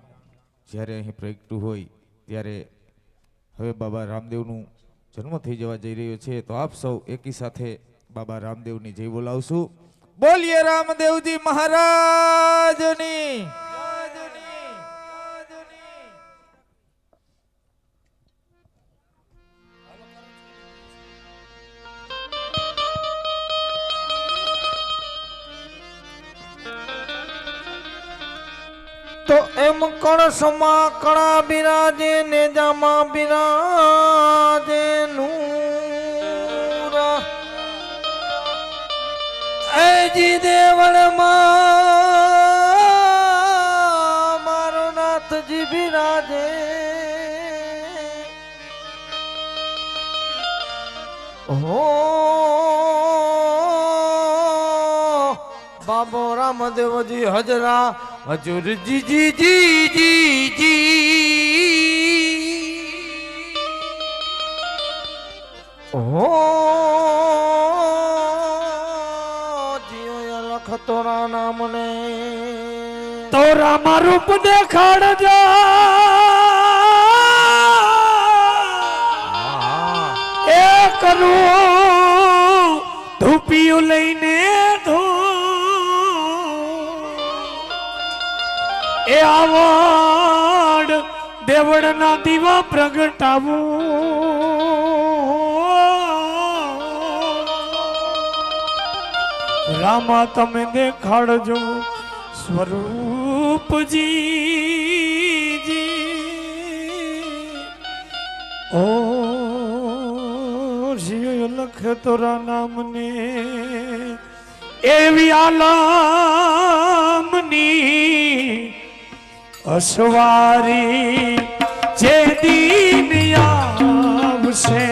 જ્યારે અહીં પ્રગટ્યું હોય ત્યારે હવે બાબા રામદેવનું જન્મ થઈ જવા જઈ રહ્યો છે. તો આપ સૌ એકી સાથે બાબા રામદેવની જય બોલાવશું. બોલીએ રામદેવજી મહારાજની. તો એમ કણસમાં કણા બિરાજે ને જામાં બિરાજે નૂર એજી દેવળમાં મારો નાથજી બિરાજે હો બાબો રામદેવજી હજરા હજુર જી જી જી જી જી હો જીઓ લખ તોરા નામને તો રામા રૂપ દેખાડજો એ કરું ધૂપિયું લઈને ધૂ એ આવડ દેવળના દીવા પ્રગટાવું રામા તમે દેખાડજો સ્વરૂપજી ઓ શિવ લખ તોરા નામને એવી આલમની અસવારી જે દીન આવશે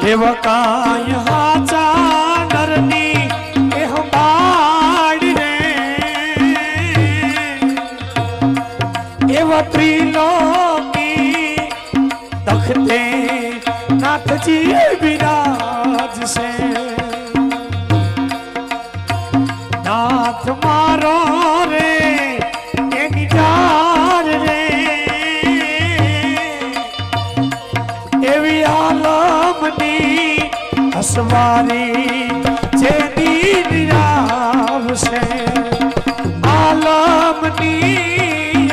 લેવકાય હાચા નરની એ હંબાડ રે એવા ત્રિલોકી તખતે નાથજી બિરાજશે નાથ મારો રે એની જાર રે એવી આલમની અસવારી જે દીન આવશે આલમની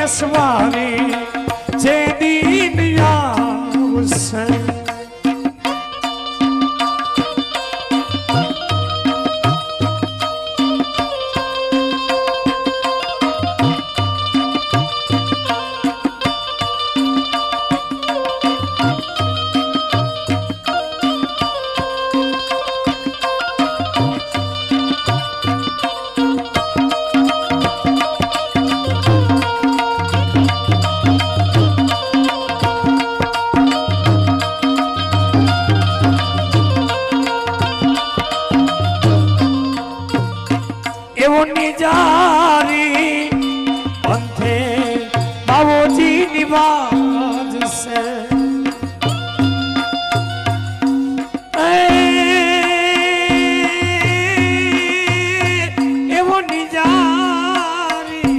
અસવારી જે દીન આવશે એવો નિજારી પંથે બાવોજી નિવાજશે એવો નિજારી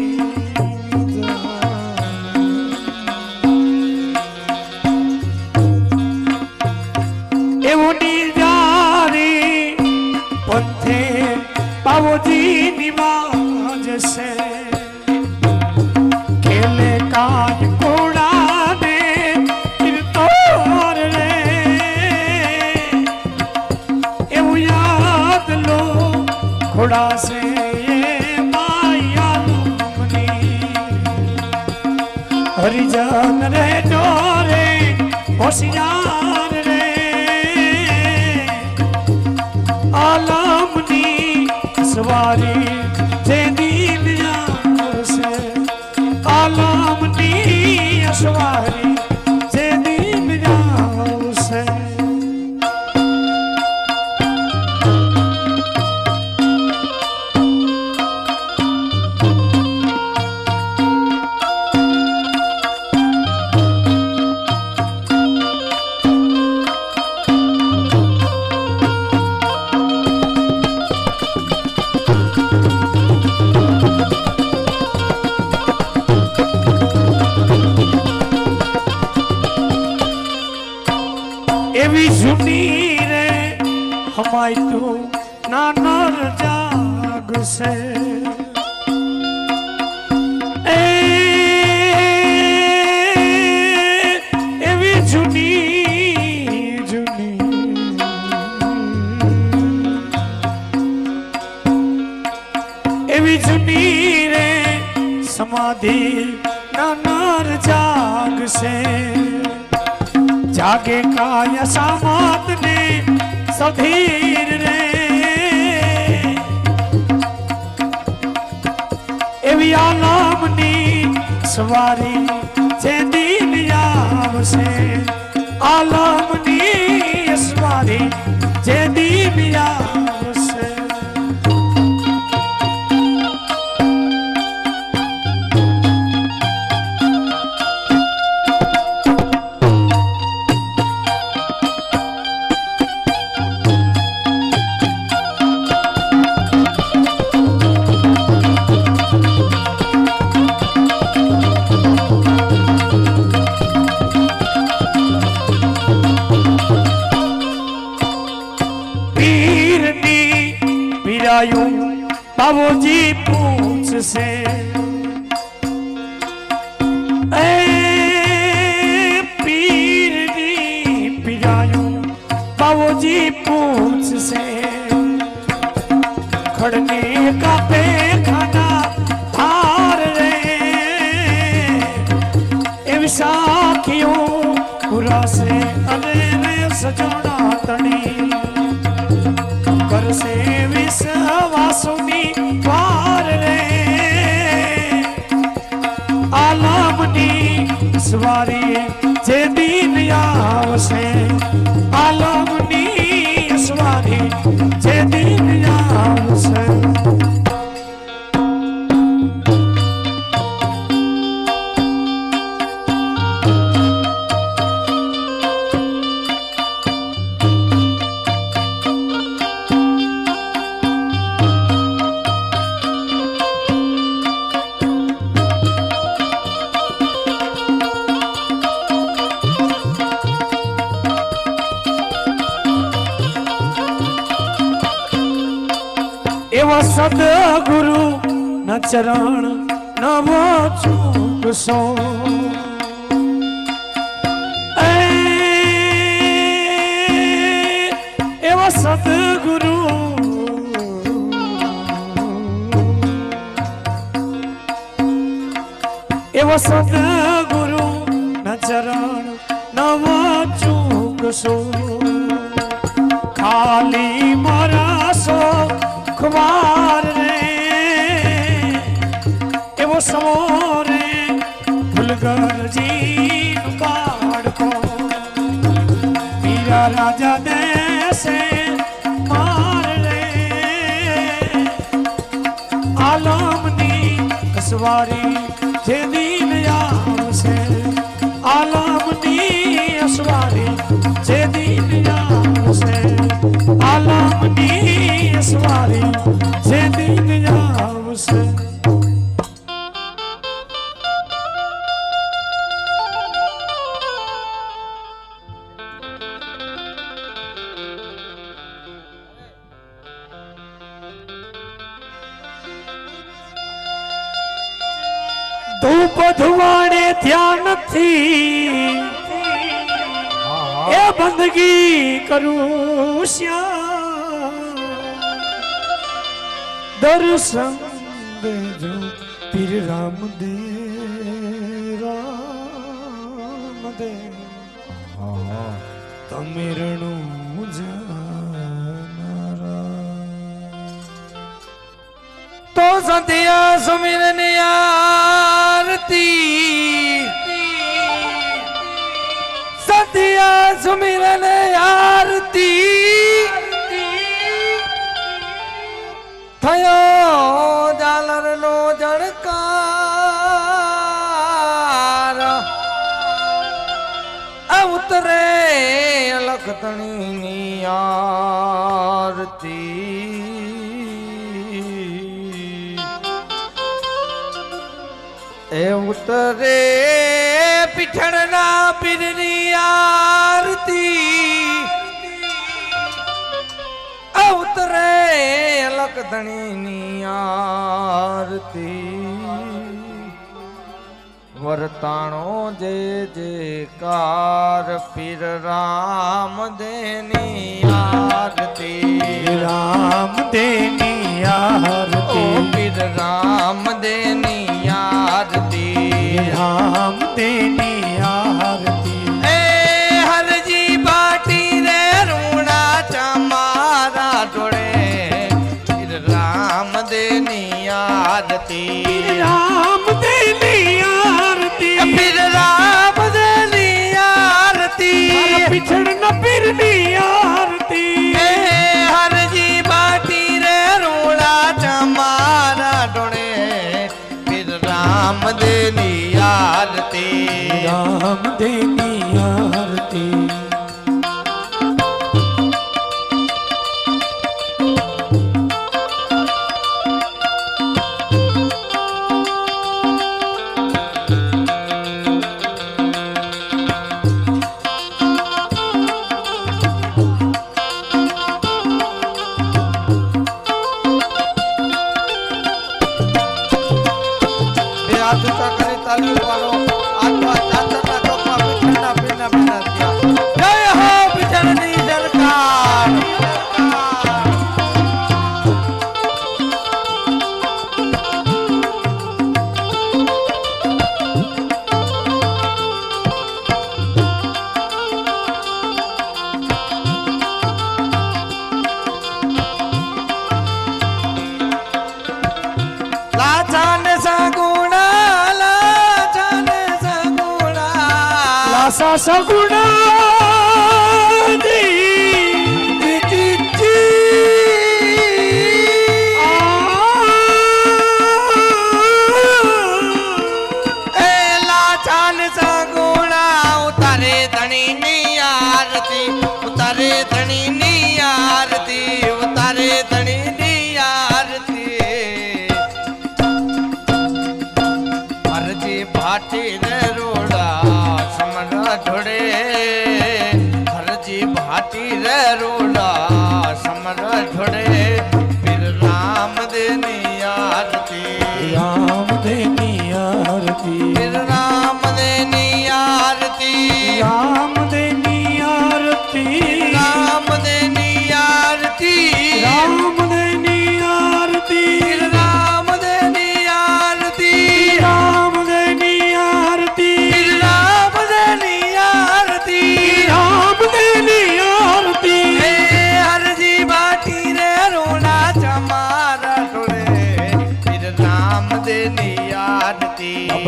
એવો નિજારી પંથે બાવોજી નિવાજશે ખેલે કાજ કોડાને કીર્તોર રે એવું યાદ લો ખોડાશે હરિજન રે જોરે હોશિયાર રે આલમની સવારી જે દીન આવશે આલમની સવારી જે દીન આવશે એવી જૂની રે હમાય તું નાનર જાગશે એવી જૂની એવી જૂની રે સમાધિ નાનર જાગશે जागे काया सामत ने सधीर रे एवी आलमनी सवारी जे दीन आवશે आलमनी सवारी जे दीन आवશે पिरायूं बाबूजी पूछ से ए पीर दी पिरायूं बाबूजी पूछ से खड़ने का पे खाना हार रे ए विसाखियों पूरा से अरे रे सजना तणी कर से विश्वासुनी वार रे आलमनी सवारी जे दीन आवसे आलमनी सवारी जे दीन आवसे एवा सदगुरु न चरण नवो चूकसो एवा सदगुरु एवा सदगुरु न चरण नवो चूकसो खाली मरासो खुमार रे एवो समोरे फुलगर जी बाड़ को मीरा राजा देसे मार रे आलमनी कसवारी जे दीन आवसे आलमनी असवारी जे दीन आवसे आलमनी सवारी जे दीन आवसे धूप धुआणे ध्यान थी ए बंदगी करूं श्याम दर्शन देजो पीर राम दे तमिरणु जानारा तो संध्या सुमिरन आरती संध्या सुमिरन आरती थयो जालर नो जड़कार उतरे अलखतनी आरती ए उतरे पिछड़ना पिरनी आरती उतरे अलकधणी आरती वर्ताणो जे जेकार पीर राम देनी आरती राम देनी आरती पीर राम देनी आरती राम देनी आरती ए हर जी बाटी रे रूणा चमारा डोड़े पीर राम देनी आरती राम देनी आरती पीर राम देनी आरती पिछड़ न पीरनी आरती हर जी बाटी रे रूणा चमारा डोड़े पीर राम देनी आरती राम देनी आरती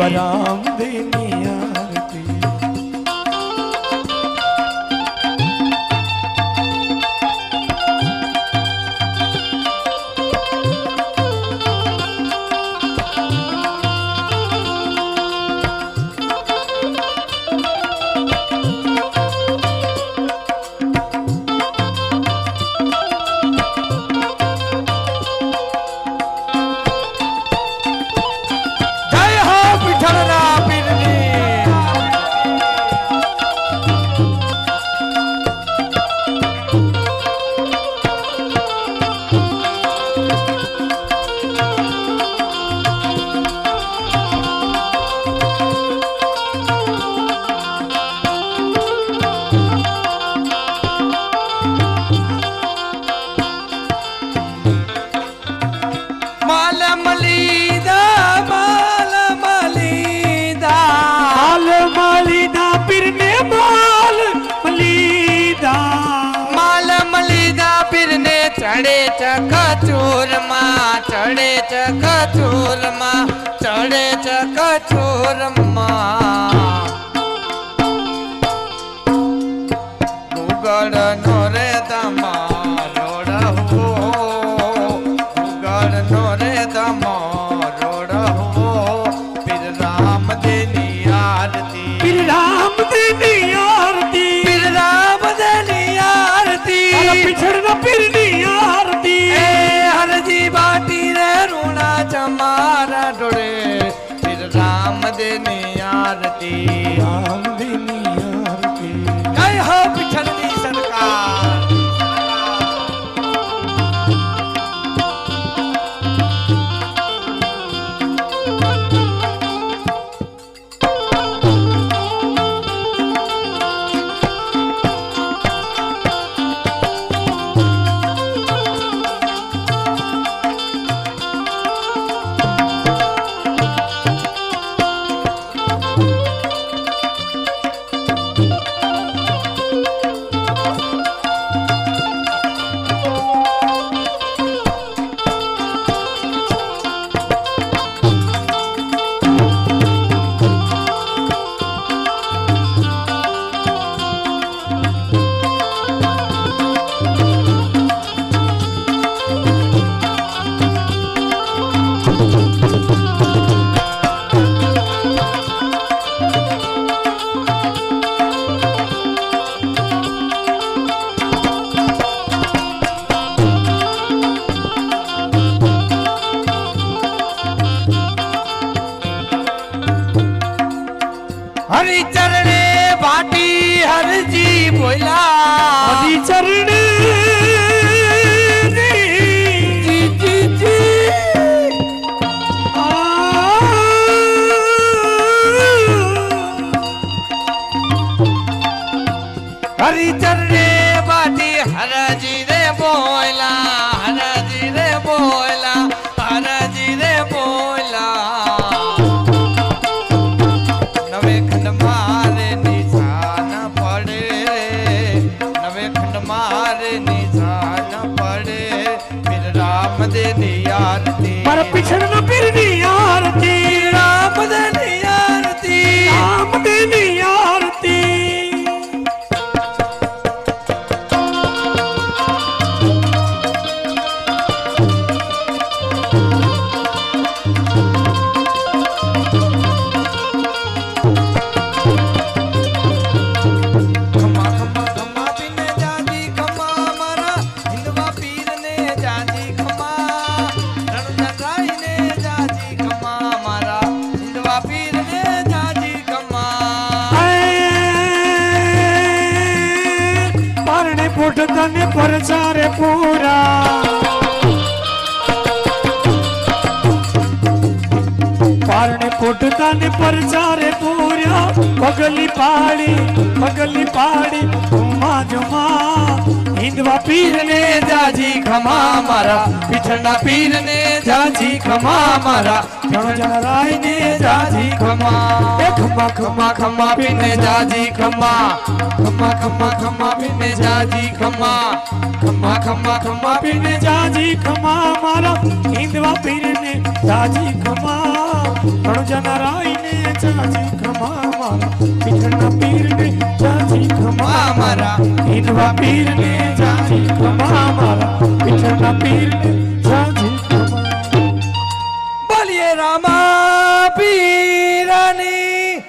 राम देनी आरती ચડે ચકચોરમાં ચડે ચકચોરમાં ગુગળ નો રે તમારો રહો ગુગળ નો રે તમારો રહો પીર રામદેવની આરતી પીર રામદેવની આરતી પીર રામદેવની આરતી પીછડના પીરની આરતી હરજી બાટી રે રૂણા ચમારા ડોળે પીર રામદેવની આરતી રામદેવની આરતી જય હો પીછળની સરકાર हरि चरणे भाटी हरजी बोला હરી ચરણે जी जी जी हरि चरणे भाटी हरजी रे बोला हरजी रे बोला हरजी रे बोला नवे खंड मारे निशान पड़े नवे खंड मारे निशान पड़े फिर रामदेवनी आरती મારા પીછડના પીરની આરતી रामदेवनी आरती રામદેવની આરતી પારણે પોઢતા ને પરચારે પૂરા પારણે પોઢતા ને પરચારે પૂર્યા પગલી પાડી ઉમા જમા હિંદવા પીર ને જાજી ખમા મારા પીઠના પીર ને જાજી ખમા મારા જણરાય ને જાજી ખમા એ ખમા ખમા ખમા પીને જાજી ખમા ખમા ખમા ખમા પીને જાજી ખમા ખમા ખમા ખમા પીને જાજી ખમા મારા હિંદવા પીર ને જાજી ખમા જણરાય ને જાજી ખમા મારા પીઠના પીર ને જાજી ખમા મારા હિંદવા પીર ને જાજી ખમા મારા પીઠના પીર ને જાજી ખમા બોલીએ રામા પીરની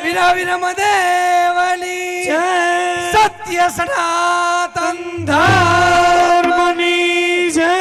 વીરા વીરમ દેવની સત્ય સનાતન ધર્મની જય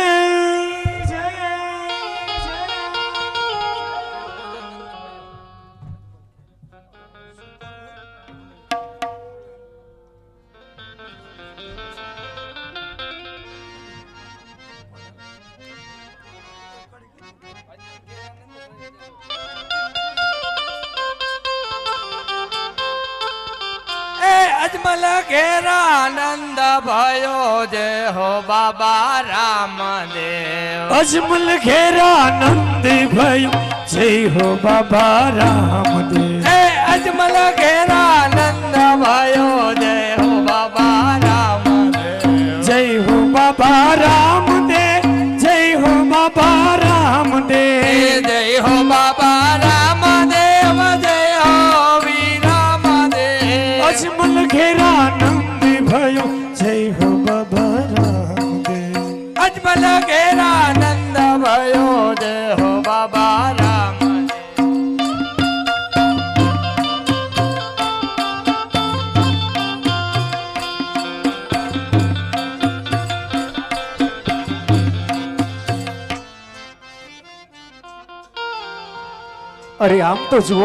અજમલ ઘેરાનંદ भयो जय हो बाबा रामदेव अजमल घेरानंद भयो जय हो बाबा रामदेव अजमल घेरानंद भयो जय हो बाबा रामदेव जय हो बाबा रामदेव जय हो बाबा रामदेव जय हो बाबा रामदेव जय हो वीरामदेव अजमल घेरानंद भयो जय हो बाबा रामदेव अजमल घेरानंद भयो जय हो बाबा रामदेव અરે આમ તો જુઓ